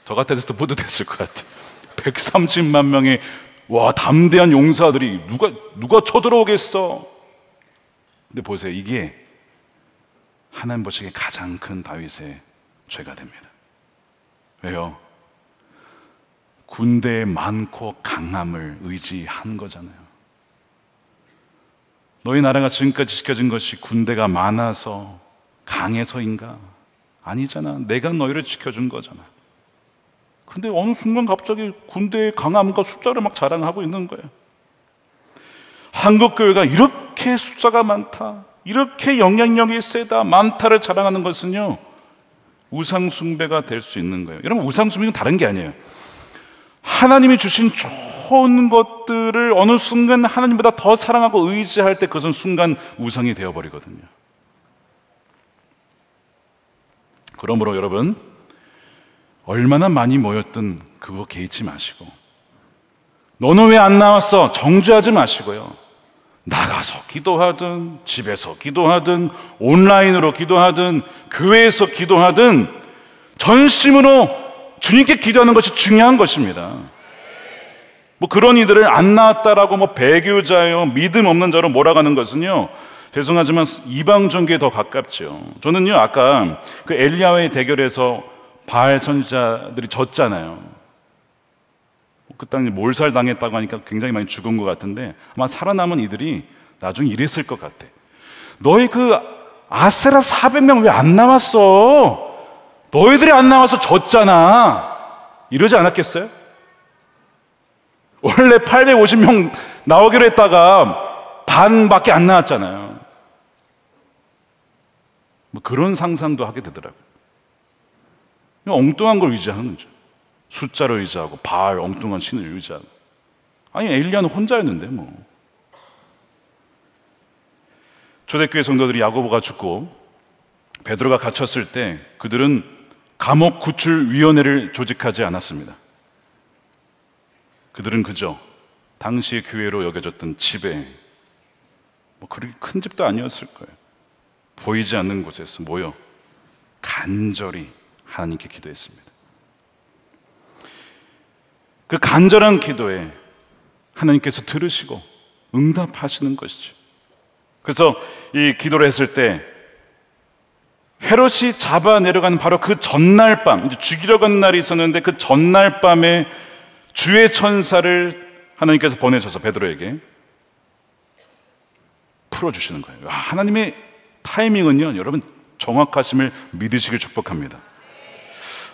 저 같아도 뿌듯했을 것 같아요. 130만 명의 와 담대한 용사들이 누가 쳐들어오겠어. 근데 보세요, 이게 하나님 보시기에 가장 큰 다윗의 죄가 됩니다. 왜요? 군대에 많고 강함을 의지한 거잖아요. 너희 나라가 지금까지 지켜진 것이 군대가 많아서 강해서인가? 아니잖아. 내가 너희를 지켜준 거잖아. 근데 어느 순간 갑자기 군대의 강함과 숫자를 막 자랑하고 있는 거예요. 한국교회가 이렇게 숫자가 많다, 이렇게 영향력이 세다, 많다를 자랑하는 것은요, 우상숭배가 될 수 있는 거예요. 여러분, 우상숭배는 다른 게 아니에요. 하나님이 주신 좋은 것들을 어느 순간 하나님보다 더 사랑하고 의지할 때 그것은 순간 우상이 되어버리거든요. 그러므로 여러분, 얼마나 많이 모였든 그거 개의치 마시고, 너는 왜 안 나왔어? 정죄하지 마시고요, 나가서 기도하든 집에서 기도하든 온라인으로 기도하든 교회에서 기도하든 전심으로 주님께 기도하는 것이 중요한 것입니다. 뭐 그런 이들을 안 나왔다라고 뭐 배교자요, 믿음 없는 자로 몰아가는 것은요, 죄송하지만 이방 종교에 더 가깝죠. 저는요, 아까 그 엘리야와의 대결에서 바알 선지자들이 졌잖아요. 그 땅에 몰살당했다고 하니까 굉장히 많이 죽은 것 같은데, 아마 살아남은 이들이 나중에 이랬을 것 같아. 너희 그 아세라 400명 왜 안 나왔어? 너희들이 안 나와서 졌잖아. 이러지 않았겠어요? 원래 850명 나오기로 했다가 반밖에 안 나왔잖아요. 뭐 그런 상상도 하게 되더라고요. 엉뚱한 걸 의지하는 거죠. 숫자를 의지하고 바알 엉뚱한 신을 의지하고. 아니, 엘리야는 혼자였는데 뭐. 초대교회 성도들이 야고보가 죽고 베드로가 갇혔을 때 그들은 감옥 구출위원회를 조직하지 않았습니다. 그들은 그저 당시의 교회로 여겨졌던 집에, 뭐 그렇게 큰 집도 아니었을 거예요, 보이지 않는 곳에서 모여 간절히 하나님께 기도했습니다. 그 간절한 기도에 하나님께서 들으시고 응답하시는 것이죠. 그래서 이 기도를 했을 때 헤롯이 잡아 내려가는 바로 그 전날 밤, 이제 죽이려고 하는 날이 있었는데 그 전날 밤에 주의 천사를 하나님께서 보내셔서 베드로에게 풀어주시는 거예요. 하나님의 타이밍은요, 여러분 정확하심을 믿으시길 축복합니다.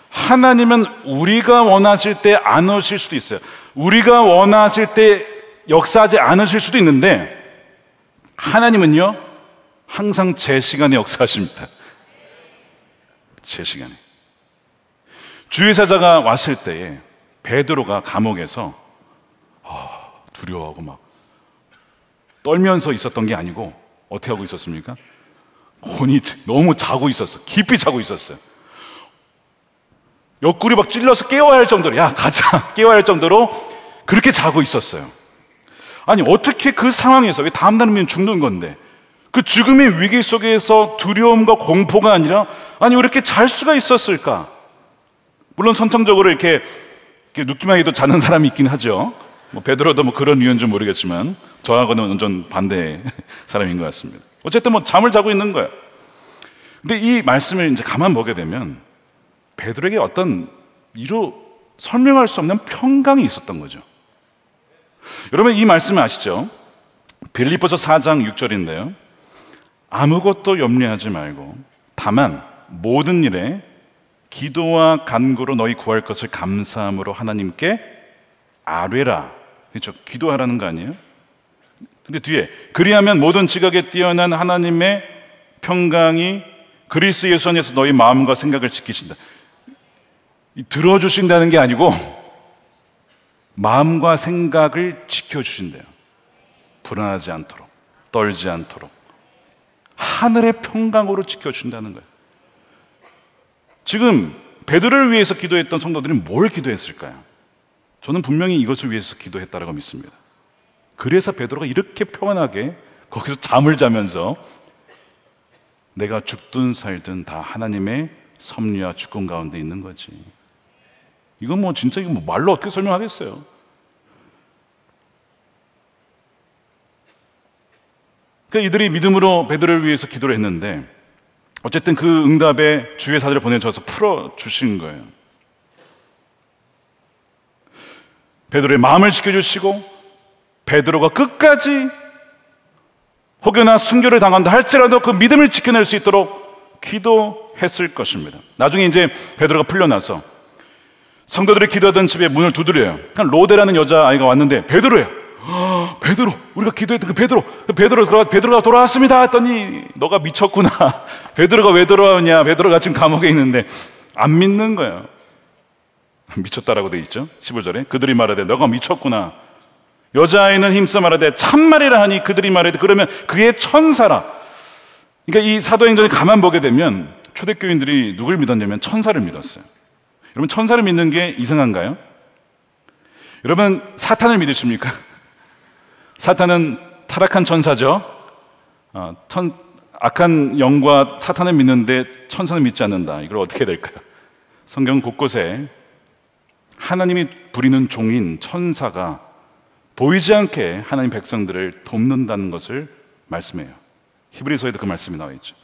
하나님은 우리가 원하실 때 안 오실 수도 있어요. 우리가 원하실 때 역사하지 않으실 수도 있는데, 하나님은요 항상 제 시간에 역사하십니다. 제 시간에. 주의 사자가 왔을 때에 베드로가 감옥에서 두려워하고 막 떨면서 있었던 게 아니고 어떻게 하고 있었습니까? 혼이 너무 자고 있었어. 깊이 자고 있었어요. 옆구리 막 찔러서 깨워야 할 정도로, 야 가자 깨워야 할 정도로 그렇게 자고 있었어요. 아니 어떻게 그 상황에서, 왜 다음 날이면 죽는 건데 그 죽음의 위기 속에서 두려움과 공포가 아니라 아니 왜 이렇게 잘 수가 있었을까? 물론 선천적으로 이렇게 눕기만 자는 사람이 있긴 하죠. 뭐 베드로도 뭐 그런 이유인지 모르겠지만 저하고는 완전 반대의 사람인 것 같습니다. 어쨌든 뭐 잠을 자고 있는 거예요. 근데 이 말씀을 이제 가만 보게 되면 베드로에게 어떤 이루 설명할 수 없는 평강이 있었던 거죠. 여러분 이 말씀을 아시죠? 빌립보서 4장 6절인데요. 아무것도 염려하지 말고 다만 모든 일에 기도와 간구로 너희 구할 것을 감사함으로 하나님께 아뢰라. 그렇죠? 기도하라는 거 아니에요? 근데 뒤에 그리하면 모든 지각에 뛰어난 하나님의 평강이 그리스도 예수 안에서 너희 마음과 생각을 지키신다. 들어주신다는 게 아니고 마음과 생각을 지켜주신대요. 불안하지 않도록, 떨지 않도록 하늘의 평강으로 지켜준다는 거예요. 지금 베드로를 위해서 기도했던 성도들이 뭘 기도했을까요? 저는 분명히 이것을 위해서 기도했다라고 믿습니다. 그래서 베드로가 이렇게 평안하게 거기서 잠을 자면서 내가 죽든 살든 다 하나님의 섭리와 주권 가운데 있는 거지. 이건 뭐 진짜 이거 뭐 말로 어떻게 설명하겠어요? 그러니까 이들이 믿음으로 베드로를 위해서 기도를 했는데 어쨌든 그 응답에 주의 사자를 보내줘서 풀어주신 거예요. 베드로의 마음을 지켜주시고 베드로가 끝까지 혹여나 순교를 당한다 할지라도 그 믿음을 지켜낼 수 있도록 기도했을 것입니다. 나중에 이제 베드로가 풀려나서 성도들이 기도하던 집에 문을 두드려요. 로데라는 여자아이가 왔는데 베드로예요. 베드로, 우리가 기도했던 그 베드로가 돌아왔습니다 했더니 너가 미쳤구나. 베드로가 왜 돌아오냐. 베드로가 지금 감옥에 있는데 안 믿는 거예요. 미쳤다라고 돼 있죠. 15절에 그들이 말하되 너가 미쳤구나. 여자아이는 힘써 말하되 참말이라 하니 그들이 말하되 그러면 그의 천사라. 그러니까 이 사도행전을 가만 보게 되면 초대교인들이 누굴 믿었냐면 천사를 믿었어요. 여러분 천사를 믿는 게 이상한가요? 여러분 사탄을 믿으십니까? 사탄은 타락한 천사죠. 악한 영과 사탄을 믿는데 천사는 믿지 않는다. 이걸 어떻게 해야 될까요? 성경 곳곳에 하나님이 부리는 종인 천사가 보이지 않게 하나님 백성들을 돕는다는 것을 말씀해요. 히브리서에도 그 말씀이 나와 있죠.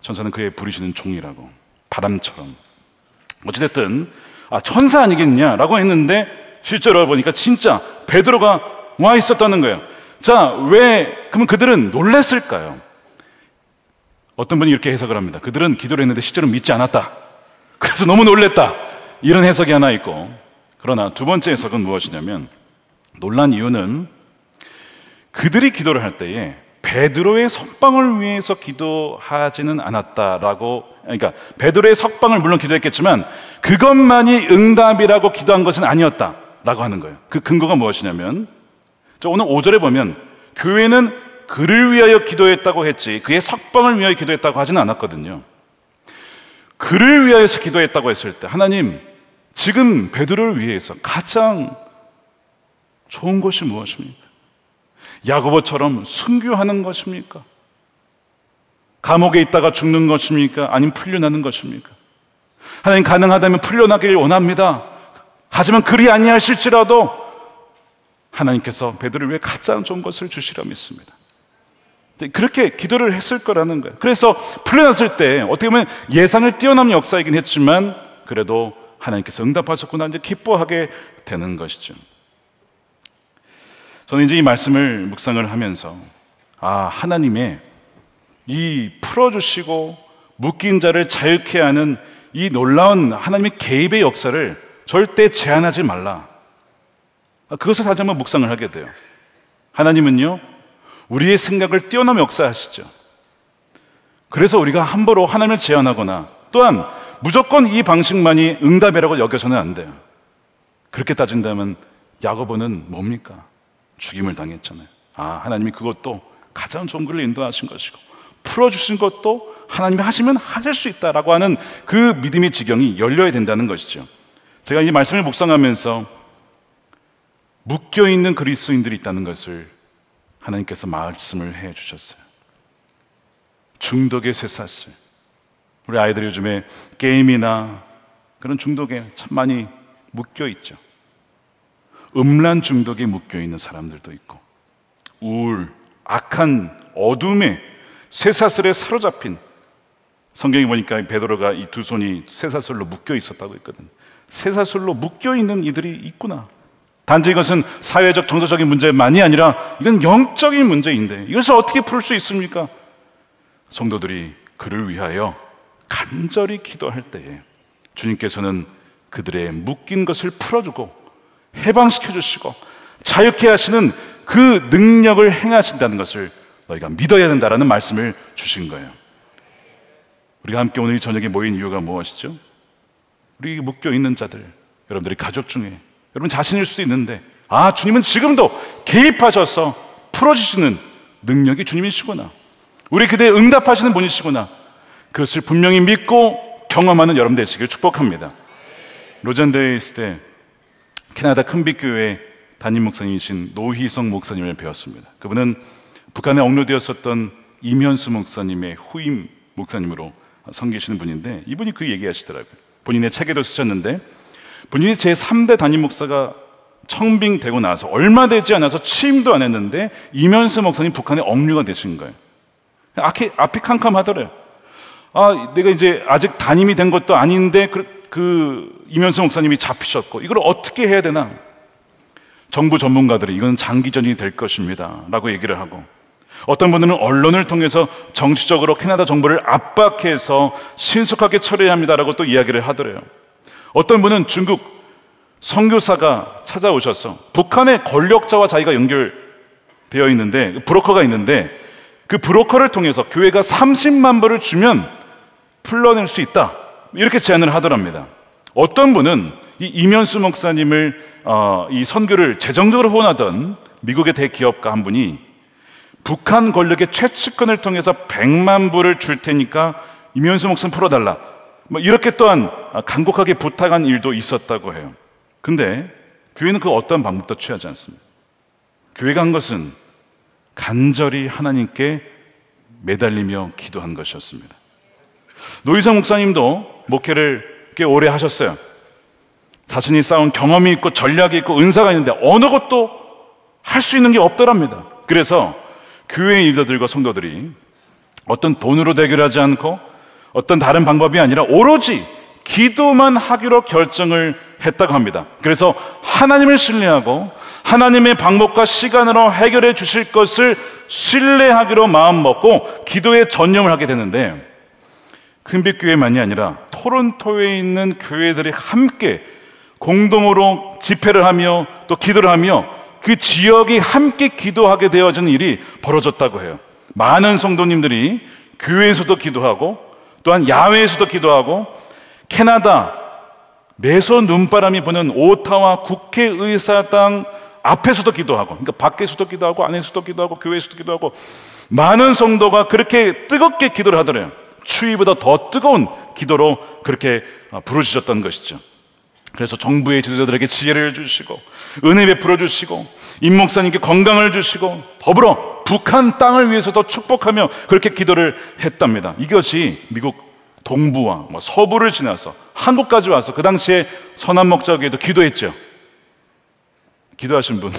천사는 그의 부리시는 종이라고. 바람처럼. 어찌됐든 천사 아니겠냐라고 했는데 실제로 보니까 진짜 베드로가 와 있었다는 거예요. 자, 그러면 그들은 놀랐을까요? 어떤 분이 이렇게 해석을 합니다. 그들은 기도를 했는데 실제로 믿지 않았다. 그래서 너무 놀랬다. 이런 해석이 하나 있고, 그러나 두 번째 해석은 무엇이냐면 놀란 이유는 그들이 기도를 할 때에 베드로의 석방을 위해서 기도하지는 않았다라고. 그러니까 베드로의 석방을 물론 기도했겠지만 그것만이 응답이라고 기도한 것은 아니었다라고 하는 거예요. 그 근거가 무엇이냐면 오늘 5절에 보면 교회는 그를 위하여 기도했다고 했지 그의 석방을 위하여 기도했다고 하지는 않았거든요. 그를 위하여서 기도했다고 했을 때 하나님, 지금 베드로를 위해서 가장 좋은 것이 무엇입니까? 야고보처럼 순교하는 것입니까? 감옥에 있다가 죽는 것입니까? 아니면 풀려나는 것입니까? 하나님, 가능하다면 풀려나기를 원합니다. 하지만 그리 아니하실지라도 하나님께서 베드로를 위해 가장 좋은 것을 주시라 믿습니다. 그렇게 기도를 했을 거라는 거예요. 그래서 풀려났을 때 어떻게 보면 예상을 뛰어넘는 역사이긴 했지만 그래도 하나님께서 응답하셨구나 이제 기뻐하게 되는 것이죠. 저는 이제 이 말씀을 묵상을 하면서 하나님의 이 풀어주시고 묶인 자를 자유케 하는 이 놀라운 하나님의 개입의 역사를 절대 제한하지 말라. 그것을 다시 한번 묵상을 하게 돼요. 하나님은요, 우리의 생각을 뛰어넘어 역사하시죠. 그래서 우리가 함부로 하나님을 제한하거나 또한 무조건 이 방식만이 응답이라고 여겨서는 안 돼요. 그렇게 따진다면 야고보는 뭡니까? 죽임을 당했잖아요. 하나님이 그것도 가장 좋은 길로 인도하신 것이고 풀어주신 것도 하나님이 하시면 하실 수 있다라고 하는 그 믿음의 지경이 열려야 된다는 것이죠. 제가 이 말씀을 묵상하면서 묶여있는 그리스도인들이 있다는 것을 하나님께서 말씀을 해주셨어요. 중독의 쇠사슬. 우리 아이들이 요즘에 게임이나 그런 중독에 참 많이 묶여있죠. 음란 중독에 묶여있는 사람들도 있고 우울, 악한 어둠의 쇠사슬에 사로잡힌, 성경에 보니까 베드로가 이 두 손이 쇠사슬로 묶여있었다고 했거든. 쇠사슬로 묶여있는 이들이 있구나. 단지 이것은 사회적 정서적인 문제만이 아니라 이건 영적인 문제인데 이것을 어떻게 풀 수 있습니까? 성도들이 그를 위하여 간절히 기도할 때에 주님께서는 그들의 묶인 것을 풀어주고 해방시켜 주시고 자유케 하시는 그 능력을 행하신다는 것을 너희가 믿어야 된다라는 말씀을 주신 거예요. 우리가 함께 오늘 이 저녁에 모인 이유가 무엇이죠? 우리 묶여 있는 자들, 여러분들이 가족 중에 여러분 자신일 수도 있는데, 주님은 지금도 개입하셔서 풀어주시는 능력이 주님이시구나, 우리 기도에 응답하시는 분이시구나, 그것을 분명히 믿고 경험하는 여러분 되시길 축복합니다. 로잔대에 있을 때 캐나다 큰빛교회 담임 목사님이신 노희성 목사님을 배웠습니다. 그분은 북한에 억류되었었던 이면수 목사님의 후임 목사님으로 섬기시는 분인데, 이분이 그 얘기하시더라고요. 본인의 책에도 쓰셨는데, 본인이 제3대 담임 목사가 청빙되고 나서 얼마 되지 않아서 취임도 안 했는데 이면수 목사님 북한에 억류가 되신 거예요. 앞이 캄캄하더래요. 내가 이제 아직 담임이 된 것도 아닌데 그 이면수 목사님이 잡히셨고, 이걸 어떻게 해야 되나? 정부 전문가들이 이건 장기전이 될 것입니다 라고 얘기를 하고, 어떤 분들은 언론을 통해서 정치적으로 캐나다 정부를 압박해서 신속하게 처리해야 합니다라고 또 이야기를 하더래요. 어떤 분은 중국 선교사가 찾아오셔서 북한의 권력자와 자기가 연결되어 있는데, 브로커가 있는데, 그 브로커를 통해서 교회가 30만 불을 주면 풀러낼 수 있다, 이렇게 제안을 하더랍니다. 어떤 분은 이 이면수 목사님을 이 선교를 재정적으로 후원하던 미국의 대기업가 한 분이 북한 권력의 최측근을 통해서 100만 불을 줄 테니까 이면수 목사님 풀어달라, 이렇게 또한 간곡하게 부탁한 일도 있었다고 해요. 근데 교회는 그 어떤 방법도 취하지 않습니다. 교회가 한 것은 간절히 하나님께 매달리며 기도한 것이었습니다. 노희성 목사님도 목회를 꽤 오래 하셨어요. 자신이 쌓은 경험이 있고 전략이 있고 은사가 있는데 어느 것도 할 수 있는 게 없더랍니다. 그래서 교회의 리더들과 성도들이 어떤 돈으로 대결하지 않고 어떤 다른 방법이 아니라 오로지 기도만 하기로 결정을 했다고 합니다. 그래서 하나님을 신뢰하고 하나님의 방법과 시간으로 해결해 주실 것을 신뢰하기로 마음먹고 기도에 전념을 하게 되는데, 큰빛교회만이 아니라 토론토에 있는 교회들이 함께 공동으로 집회를 하며 또 기도를 하며 그 지역이 함께 기도하게 되어지는 일이 벌어졌다고 해요. 많은 성도님들이 교회에서도 기도하고 또한 야외에서도 기도하고, 캐나다 매서 눈바람이 부는 오타와 국회의사당 앞에서도 기도하고, 그러니까 밖에서도 기도하고 안에서도 기도하고 교회에서도 기도하고, 많은 성도가 그렇게 뜨겁게 기도를 하더래요. 추위보다 더 뜨거운 기도로 그렇게 부르짖었던 것이죠. 그래서 정부의 지도자들에게 지혜를 주시고 은혜 베풀어 주시고 임 목사님께 건강을 주시고 더불어 북한 땅을 위해서도 축복하며 그렇게 기도를 했답니다. 이것이 미국 동부와 서부를 지나서 한국까지 와서 그 당시에 서남목자교회도 기도했죠. 기도하신 분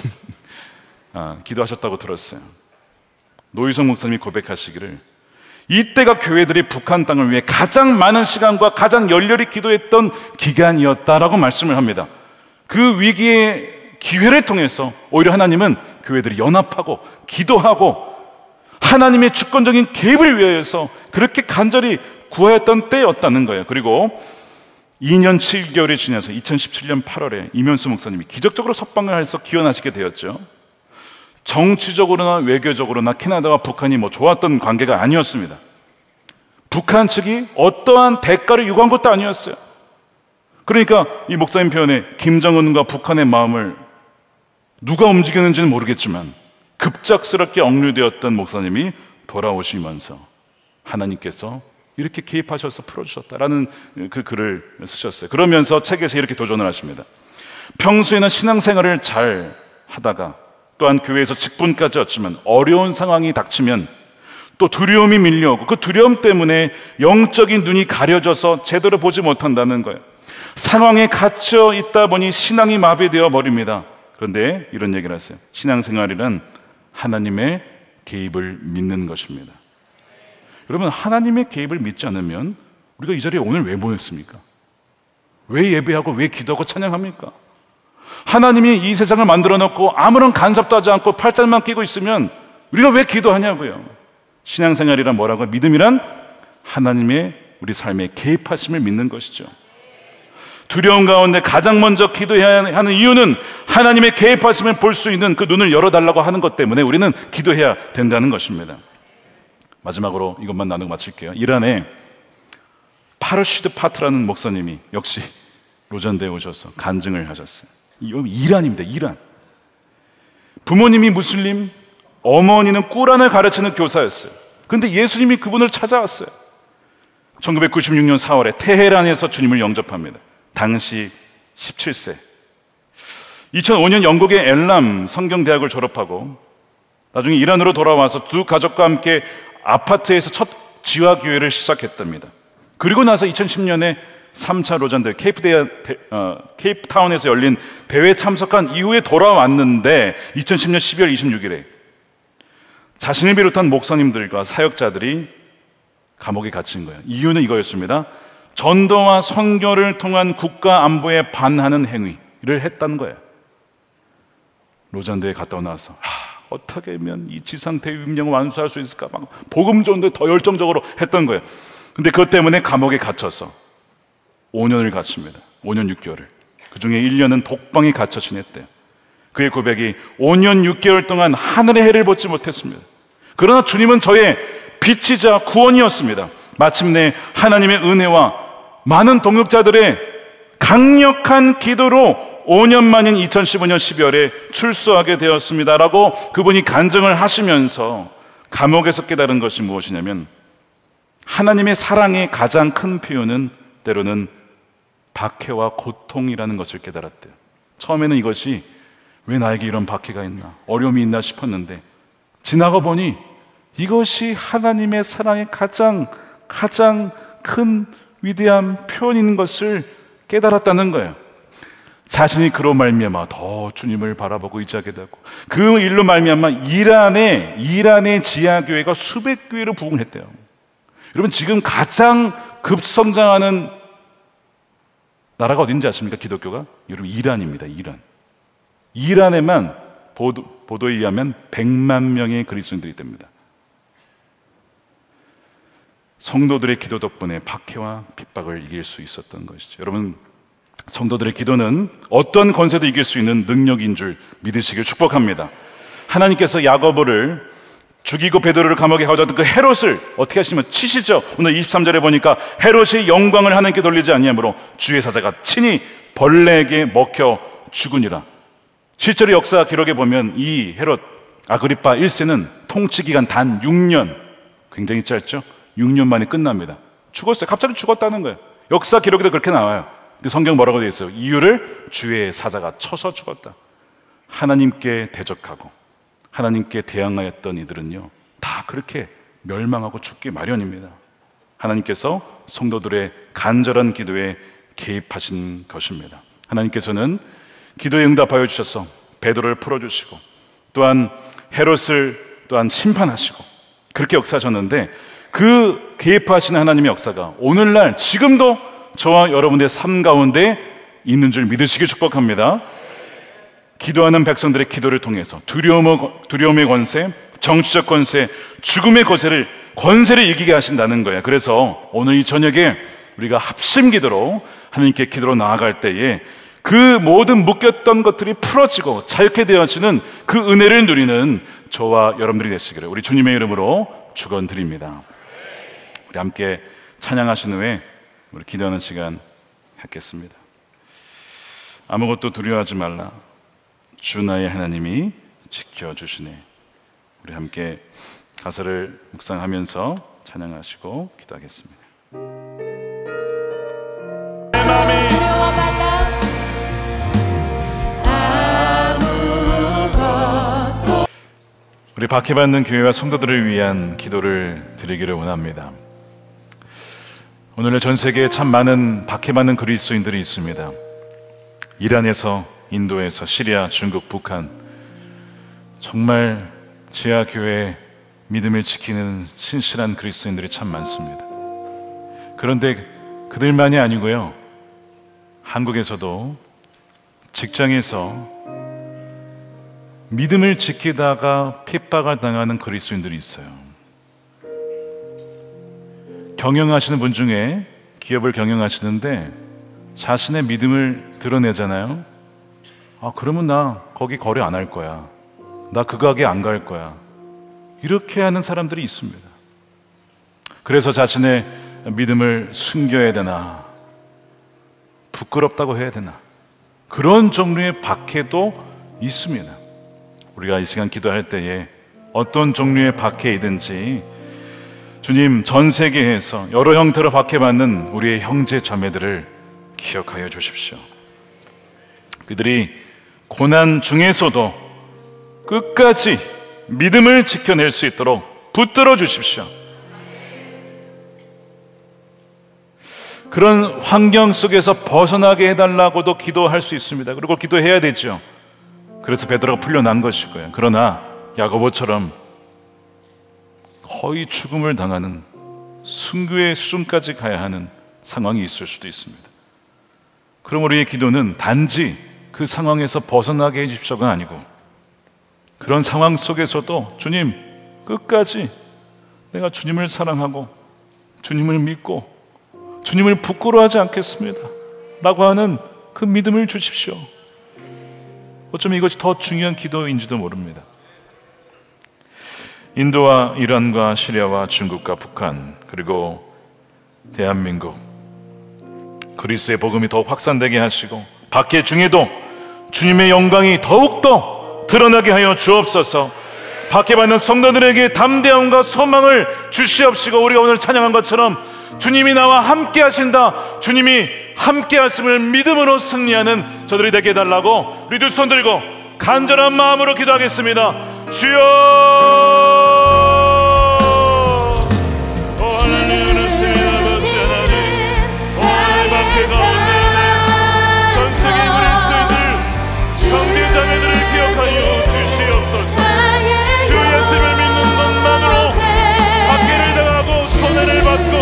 기도하셨다고 들었어요. 노희성 목사님이 고백하시기를, 이때가 교회들이 북한 땅을 위해 가장 많은 시간과 가장 열렬히 기도했던 기간이었다라고 말씀을 합니다. 그 위기의 기회를 통해서 오히려 하나님은 교회들이 연합하고 기도하고 하나님의 주권적인 개입을 위해서 그렇게 간절히 구하였던 때였다는 거예요. 그리고 2년 7개월이 지나서 2017년 8월에 이면수 목사님이 기적적으로 석방을 해서 기원하시게 되었죠. 정치적으로나 외교적으로나 캐나다와 북한이 좋았던 관계가 아니었습니다. 북한 측이 어떠한 대가를 요구한 것도 아니었어요. 그러니까 이 목사님 표현에 김정은과 북한의 마음을 누가 움직였는지는 모르겠지만 급작스럽게 억류되었던 목사님이 돌아오시면서 하나님께서 이렇게 개입하셔서 풀어주셨다라는 그 글을 쓰셨어요. 그러면서 책에서 이렇게 도전을 하십니다. 평소에는 신앙생활을 잘 하다가 또한 교회에서 직분까지 얻지만 어려운 상황이 닥치면 또 두려움이 밀려오고 그 두려움 때문에 영적인 눈이 가려져서 제대로 보지 못한다는 거예요. 상황에 갇혀 있다 보니 신앙이 마비되어 버립니다. 그런데 이런 얘기를 하세요. 신앙생활이란 하나님의 개입을 믿는 것입니다. 여러분, 하나님의 개입을 믿지 않으면 우리가 이 자리에 오늘 왜 모였습니까? 왜 예배하고 왜 기도하고 찬양합니까? 하나님이 이 세상을 만들어 놓고 아무런 간섭도 하지 않고 팔짱만 끼고 있으면 우리가 왜 기도하냐고요. 신앙생활이란 뭐라고요? 믿음이란 하나님의 우리 삶에 개입하심을 믿는 것이죠. 두려움 가운데 가장 먼저 기도해야 하는 이유는 하나님의 개입하심을 볼 수 있는 그 눈을 열어달라고 하는 것 때문에 우리는 기도해야 된다는 것입니다. 마지막으로 이것만 나누고 마칠게요. 이란에 파르시드 파트라는 목사님이 역시 로잔대에 오셔서 간증을 하셨어요. 이란입니다. 이란. 부모님이 무슬림, 어머니는 꾸란을 가르치는 교사였어요. 근데 예수님이 그분을 찾아왔어요. 1996년 4월에 테헤란에서 주님을 영접합니다. 당시 17세. 2005년 영국의 엘람 성경대학을 졸업하고 나중에 이란으로 돌아와서 두 가족과 함께 아파트에서 첫 지화교회를 시작했답니다. 그리고 나서 2010년에 3차 로잔 대회 케이프타운에서 열린 대회에 참석한 이후에 돌아왔는데 2010년 12월 26일에 자신을 비롯한 목사님들과 사역자들이 감옥에 갇힌 거예요. 이유는 이거였습니다. 전도와 선교를 통한 국가 안보에 반하는 행위를 했다는 거예요. 로잔 대회 갔다 나와서 어떻게 하면 이 지상대회 운명을 완수할 수 있을까 막 복음 전도에 더 열정적으로 했던 거예요. 근데 그것 때문에 감옥에 갇혀서 5년을 갇힙니다. 5년 6개월을. 그 중에 1년은 독방에 갇혀 지냈대요. 그의 고백이 5년 6개월 동안 하늘의 해를 보지 못했습니다. 그러나 주님은 저의 빛이자 구원이었습니다. 마침내 하나님의 은혜와 많은 동역자들의 강력한 기도로 5년 만인 2015년 12월에 출소하게 되었습니다 라고 그분이 간증을 하시면서 감옥에서 깨달은 것이 무엇이냐면 하나님의 사랑의 가장 큰 표현은 때로는 박해와 고통이라는 것을 깨달았대요. 처음에는 이것이 왜 나에게 이런 박해가 있나, 어려움이 있나 싶었는데 지나가 보니 이것이 하나님의 사랑의 가장 큰 위대한 표현인 것을 깨달았다는 거예요. 자신이 그로 말미암아 더 주님을 바라보고 의지하게 되고 그 일로 말미암아 이란의 지하교회가 수백 교회로 부흥했대요. 여러분 지금 가장 급성장하는 나라가 어딘지 아십니까? 기독교가? 여러분 이란입니다. 이란에만 보도에 의하면 100만 명의 그리스도인들이 있답니다. 성도들의 기도 덕분에 박해와 핍박을 이길 수 있었던 것이죠. 여러분 성도들의 기도는 어떤 권세도 이길 수 있는 능력인 줄 믿으시길 축복합니다. 하나님께서 야고보를 죽이고 베드로를 감옥에 가두었던 그 헤롯을 어떻게 하시면 치시죠. 오늘 23절에 보니까 헤롯이 영광을 하나님께 돌리지 아니하므로 주의 사자가 친히 벌레에게 먹혀 죽으니라. 실제로 역사 기록에 보면 이 헤롯 아그리파 1세는 통치 기간 단 6년, 굉장히 짧죠. 6년 만에 끝납니다. 죽었어요. 갑자기 죽었다는 거예요. 역사 기록에도 그렇게 나와요. 근데 성경 뭐라고 되어 있어요? 이유를 주의 사자가 쳐서 죽었다. 하나님께 대적하고 하나님께 대항하였던 이들은요 다 그렇게 멸망하고 죽기 마련입니다. 하나님께서 성도들의 간절한 기도에 개입하신 것입니다. 하나님께서는 기도에 응답하여 주셔서 베드로를 풀어주시고 또한 헤롯을 또한 심판하시고 그렇게 역사하셨는데 그 개입하시는 하나님의 역사가 오늘날 지금도 저와 여러분의 삶 가운데 있는 줄 믿으시길 축복합니다. 기도하는 백성들의 기도를 통해서 두려움의 권세, 정치적 권세, 죽음의 권세를 이기게 하신다는 거예요. 그래서 오늘 이 저녁에 우리가 합심 기도로 하나님께 기도로 나아갈 때에 그 모든 묶였던 것들이 풀어지고 자유케 되어지는 그 은혜를 누리는 저와 여러분들이 되시기를 우리 주님의 이름으로 축원드립니다. 우리 함께 찬양하신 후에 우리 기도하는 시간 갖겠습니다. 아무것도 두려워하지 말라. 주 나의 하나님이 지켜주시네. 우리 함께 가사를 묵상하면서 찬양하시고 기도하겠습니다. 두려워 말라. 아무것도. 우리 박해받는 교회와 성도들을 위한 기도를 드리기를 원합니다. 오늘날 전 세계에 참 많은 박해받는 그리스도인들이 있습니다. 이란에서, 인도에서, 시리아, 중국, 북한, 정말 지하교회 믿음을 지키는 신실한 그리스도인들이 참 많습니다. 그런데 그들만이 아니고요, 한국에서도 직장에서 믿음을 지키다가 핍박을 당하는 그리스도인들이 있어요. 경영하시는 분 중에 기업을 경영하시는데 자신의 믿음을 드러내잖아요. 그러면 나 거기 거래 안 할 거야. 나 그 가게 안 갈 거야. 이렇게 하는 사람들이 있습니다. 그래서 자신의 믿음을 숨겨야 되나, 부끄럽다고 해야 되나, 그런 종류의 박해도 있습니다. 우리가 이 시간 기도할 때에 어떤 종류의 박해이든지 주님, 전 세계에서 여러 형태로 박해받는 우리의 형제 자매들을 기억하여 주십시오. 그들이 고난 중에서도 끝까지 믿음을 지켜낼 수 있도록 붙들어 주십시오. 그런 환경 속에서 벗어나게 해달라고도 기도할 수 있습니다. 그리고 기도해야 되죠. 그래서 베드로가 풀려난 것이고요. 그러나 야고보처럼 거의 죽음을 당하는 순교의 수준까지 가야 하는 상황이 있을 수도 있습니다. 그럼 우리의 기도는 단지 그 상황에서 벗어나게 해주십시오가 아니고, 그런 상황 속에서도 주님, 끝까지 내가 주님을 사랑하고 주님을 믿고 주님을 부끄러워하지 않겠습니다 라고 하는 그 믿음을 주십시오. 어쩌면 이것이 더 중요한 기도인지도 모릅니다. 인도와 이란과 시리아와 중국과 북한, 그리고 대한민국, 그리스도의 복음이 더욱 확산되게 하시고 박해 중에도 주님의 영광이 더욱더 드러나게 하여 주옵소서. 박해받는 성도들에게 담대함과 소망을 주시옵시고, 우리가 오늘 찬양한 것처럼 주님이 나와 함께 하신다, 주님이 함께 하심을 믿음으로 승리하는 저들이 되게 해달라고 우리 두 손 들고 간절한 마음으로 기도하겠습니다. 주여, 자매들을 기억하여 주시옵소서. 주 예수를 믿는 것만으로 박해를 당하고 손해를 받고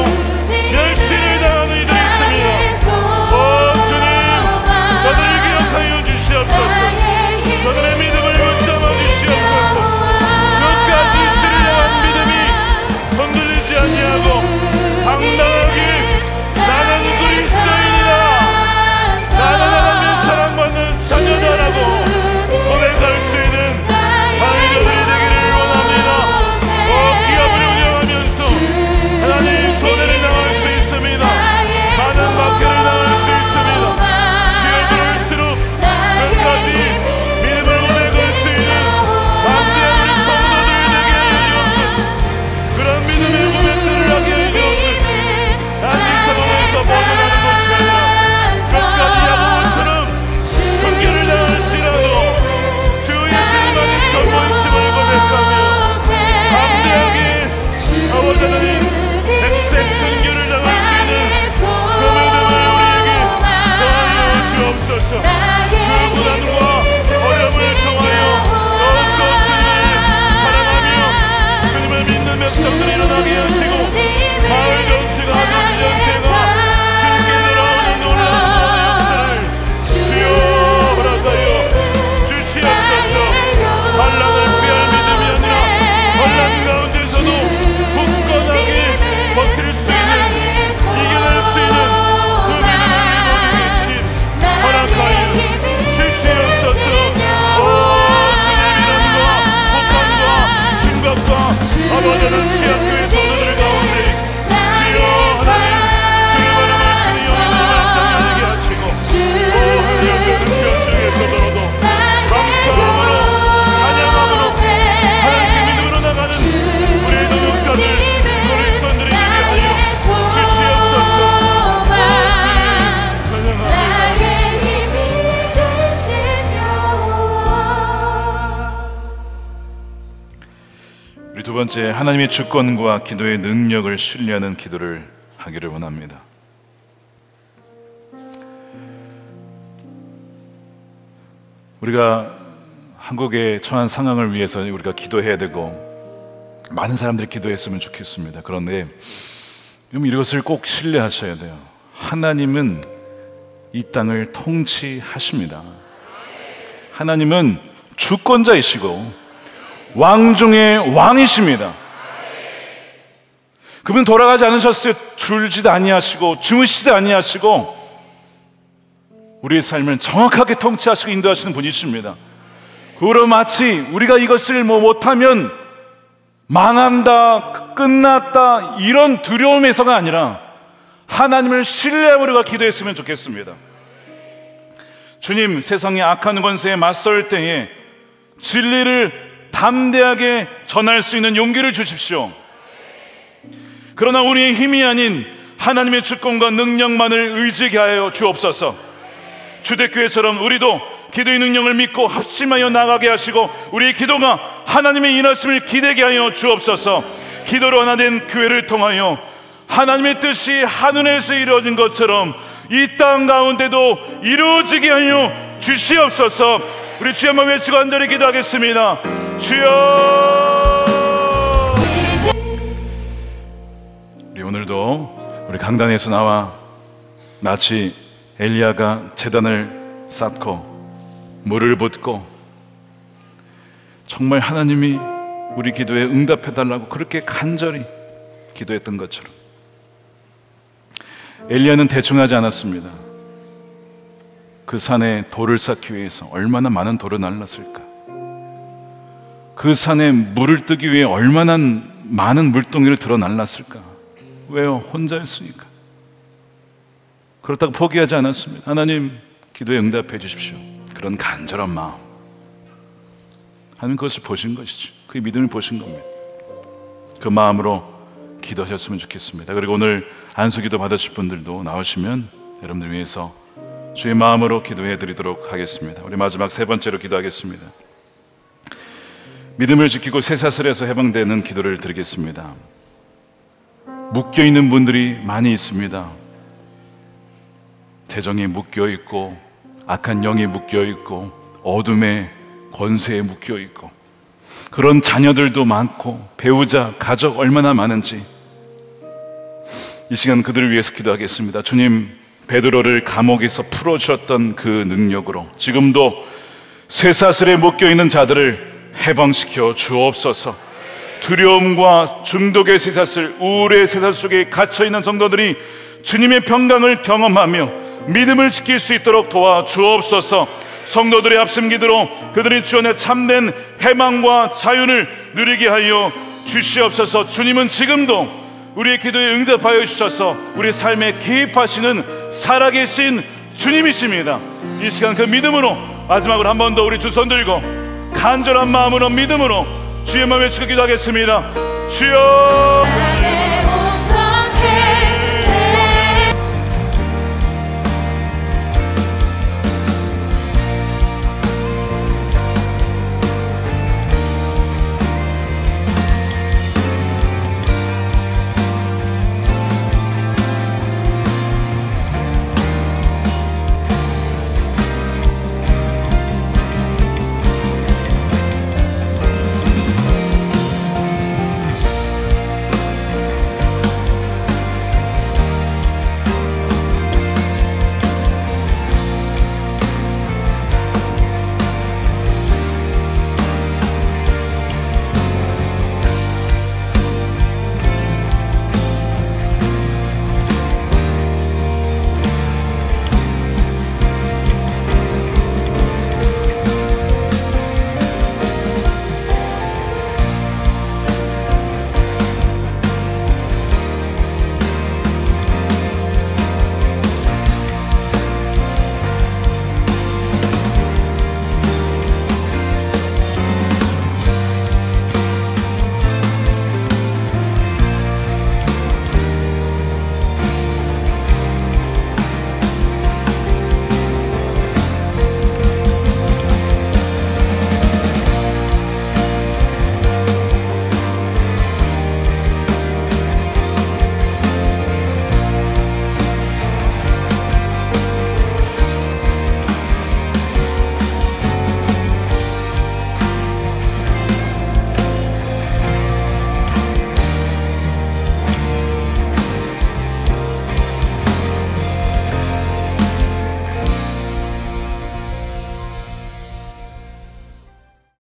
멸시를 당하는 이들이 있습니다. 오 주님, 저들을 기억하여 주시옵소서. 저들의 믿음을 붙잡아 주시옵소서. 끝까지 주를 향한 믿음이 흔들리지 아니하고 당당하게 나는 그리스도인이다, 나는 하나님의 사랑받는 자녀다라고 고백할 수 있는 자녀들이 되기를 원합니다. 기업을 운영하면서 하나님 손해를 당할 수 있습니다. 많은 박해를 당할 수 있습니다. 주여, 그럴수록 끝까지 믿음을 고백할 수 있는 담대한 우리 성도들 되게 하여 주옵소서. 그런 믿음의 고백들을 하게 하여 주옵소서. 단지 상황에서 벗어나는 것이 아니라 끝까지 야고보처럼 순교를 당할지라도 전원심을 고백하며 담대하게 아버지 하나님 백색 순교를 당할 수 있는 그 믿음을 우리에게 더하여 주옵소서. 그 고난과 어려움을 통하여 더욱더 주님을 사랑하며 주님을 믿는 백성들이 일어나게 하시고 마을 정치가 하나님 전체가 주님께 돌아오는 놀라운 역사를 주여 허락하여 주시옵소서. 환난을 피할 믿음이 아니라 환난 가운데서도 굳건하게 버틸 수 있는, 이겨낼 수 있는 그 믿음을 우리에게 주님 허락하여 주시옵소서. 오 주님, 이란과 북한과 중국과 아버지는 취약교회 성도들 가운데 주여 하나님 주님의 말씀이 영원히 장하게 하시고, 오 하나님 그 편 중에서도 감사함으로 찬양함으로 하나님께 믿음으로 나가는 우리의 노력자들, 우리 손들이 되게 하여 주시옵소서. 우리 두 번째, 하나님의 주권과 기도의 능력을 신뢰하는 기도를 하기를 원합니다. 우리가 한국에 처한 상황을 위해서 우리가 기도해야 되고 많은 사람들이 기도했으면 좋겠습니다. 그런데 이것을 꼭 신뢰하셔야 돼요. 하나님은 이 땅을 통치하십니다. 하나님은 주권자이시고 왕 중에 왕이십니다. 그분 돌아가지 않으셨어요. 줄지도 아니하시고 주무시지도 아니하시고 우리의 삶을 정확하게 통치하시고 인도하시는 분이십니다. 그러므로 마치 우리가 이것을 못하면 망한다, 끝났다 이런 두려움에서가 아니라 하나님을 신뢰하고 우리가 기도했으면 좋겠습니다. 주님, 세상의 악한 권세에 맞설 때에 진리를 담대하게 전할 수 있는 용기를 주십시오. 그러나 우리의 힘이 아닌 하나님의 주권과 능력만을 의지하게 하여 주옵소서. 주대교회처럼 우리도 기도의 능력을 믿고 합심하여 나가게 하시고 우리의 기도가 하나님의 인하심을 기대게 하여 주옵소서. 기도로 하나 된 교회를 통하여 하나님의 뜻이 하늘에서 이루어진 것처럼 이 땅 가운데도 이루어지게 하여 주시옵소서. 우리 주여 한번 외치고 간절히 기도하겠습니다. 주여. 우리 오늘도 우리 강단에서 나와 마치 엘리야가 제단을 쌓고 물을 붓고 정말 하나님이 우리 기도에 응답해달라고 그렇게 간절히 기도했던 것처럼 엘리야는 대충 하지 않았습니다. 그 산에 돌을 쌓기 위해서 얼마나 많은 돌을 날랐을까? 그 산에 물을 뜨기 위해 얼마나 많은 물동이를 들어 날랐을까? 왜요? 혼자였으니까. 그렇다고 포기하지 않았습니다. 하나님, 기도에 응답해 주십시오. 그런 간절한 마음, 하나님 그것을 보신 것이죠. 그 믿음을 보신 겁니다. 그 마음으로 기도하셨으면 좋겠습니다. 그리고 오늘 안수기도 받으실 분들도 나오시면 여러분들 위해서 주의 마음으로 기도해 드리도록 하겠습니다. 우리 마지막 세 번째로 기도하겠습니다. 믿음을 지키고 쇠사슬에서 해방되는 기도를 드리겠습니다. 묶여있는 분들이 많이 있습니다. 재정이 묶여있고 악한 영이 묶여있고 어둠의 권세에 묶여있고 그런 자녀들도 많고 배우자, 가족 얼마나 많은지 이 시간 그들을 위해서 기도하겠습니다. 주님, 베드로를 감옥에서 풀어주셨던 그 능력으로 지금도 쇠사슬에 묶여있는 자들을 해방시켜 주옵소서. 두려움과 중독의 쇠사슬, 우울의 쇠사슬 속에 갇혀있는 성도들이 주님의 평강을 경험하며 믿음을 지킬 수 있도록 도와주옵소서. 성도들의 합심 기도로 그들이 주 안에 참된 해방과 자유를 누리게 하여 주시옵소서. 주님은 지금도 우리의 기도에 응답하여 주셔서 우리 삶에 개입하시는 살아계신 주님이십니다. 이 시간 그 믿음으로 마지막으로 한 번 더 우리 두 손 들고 간절한 마음으로 믿음으로 주의 마음에 외치고 기도하겠습니다. 주여.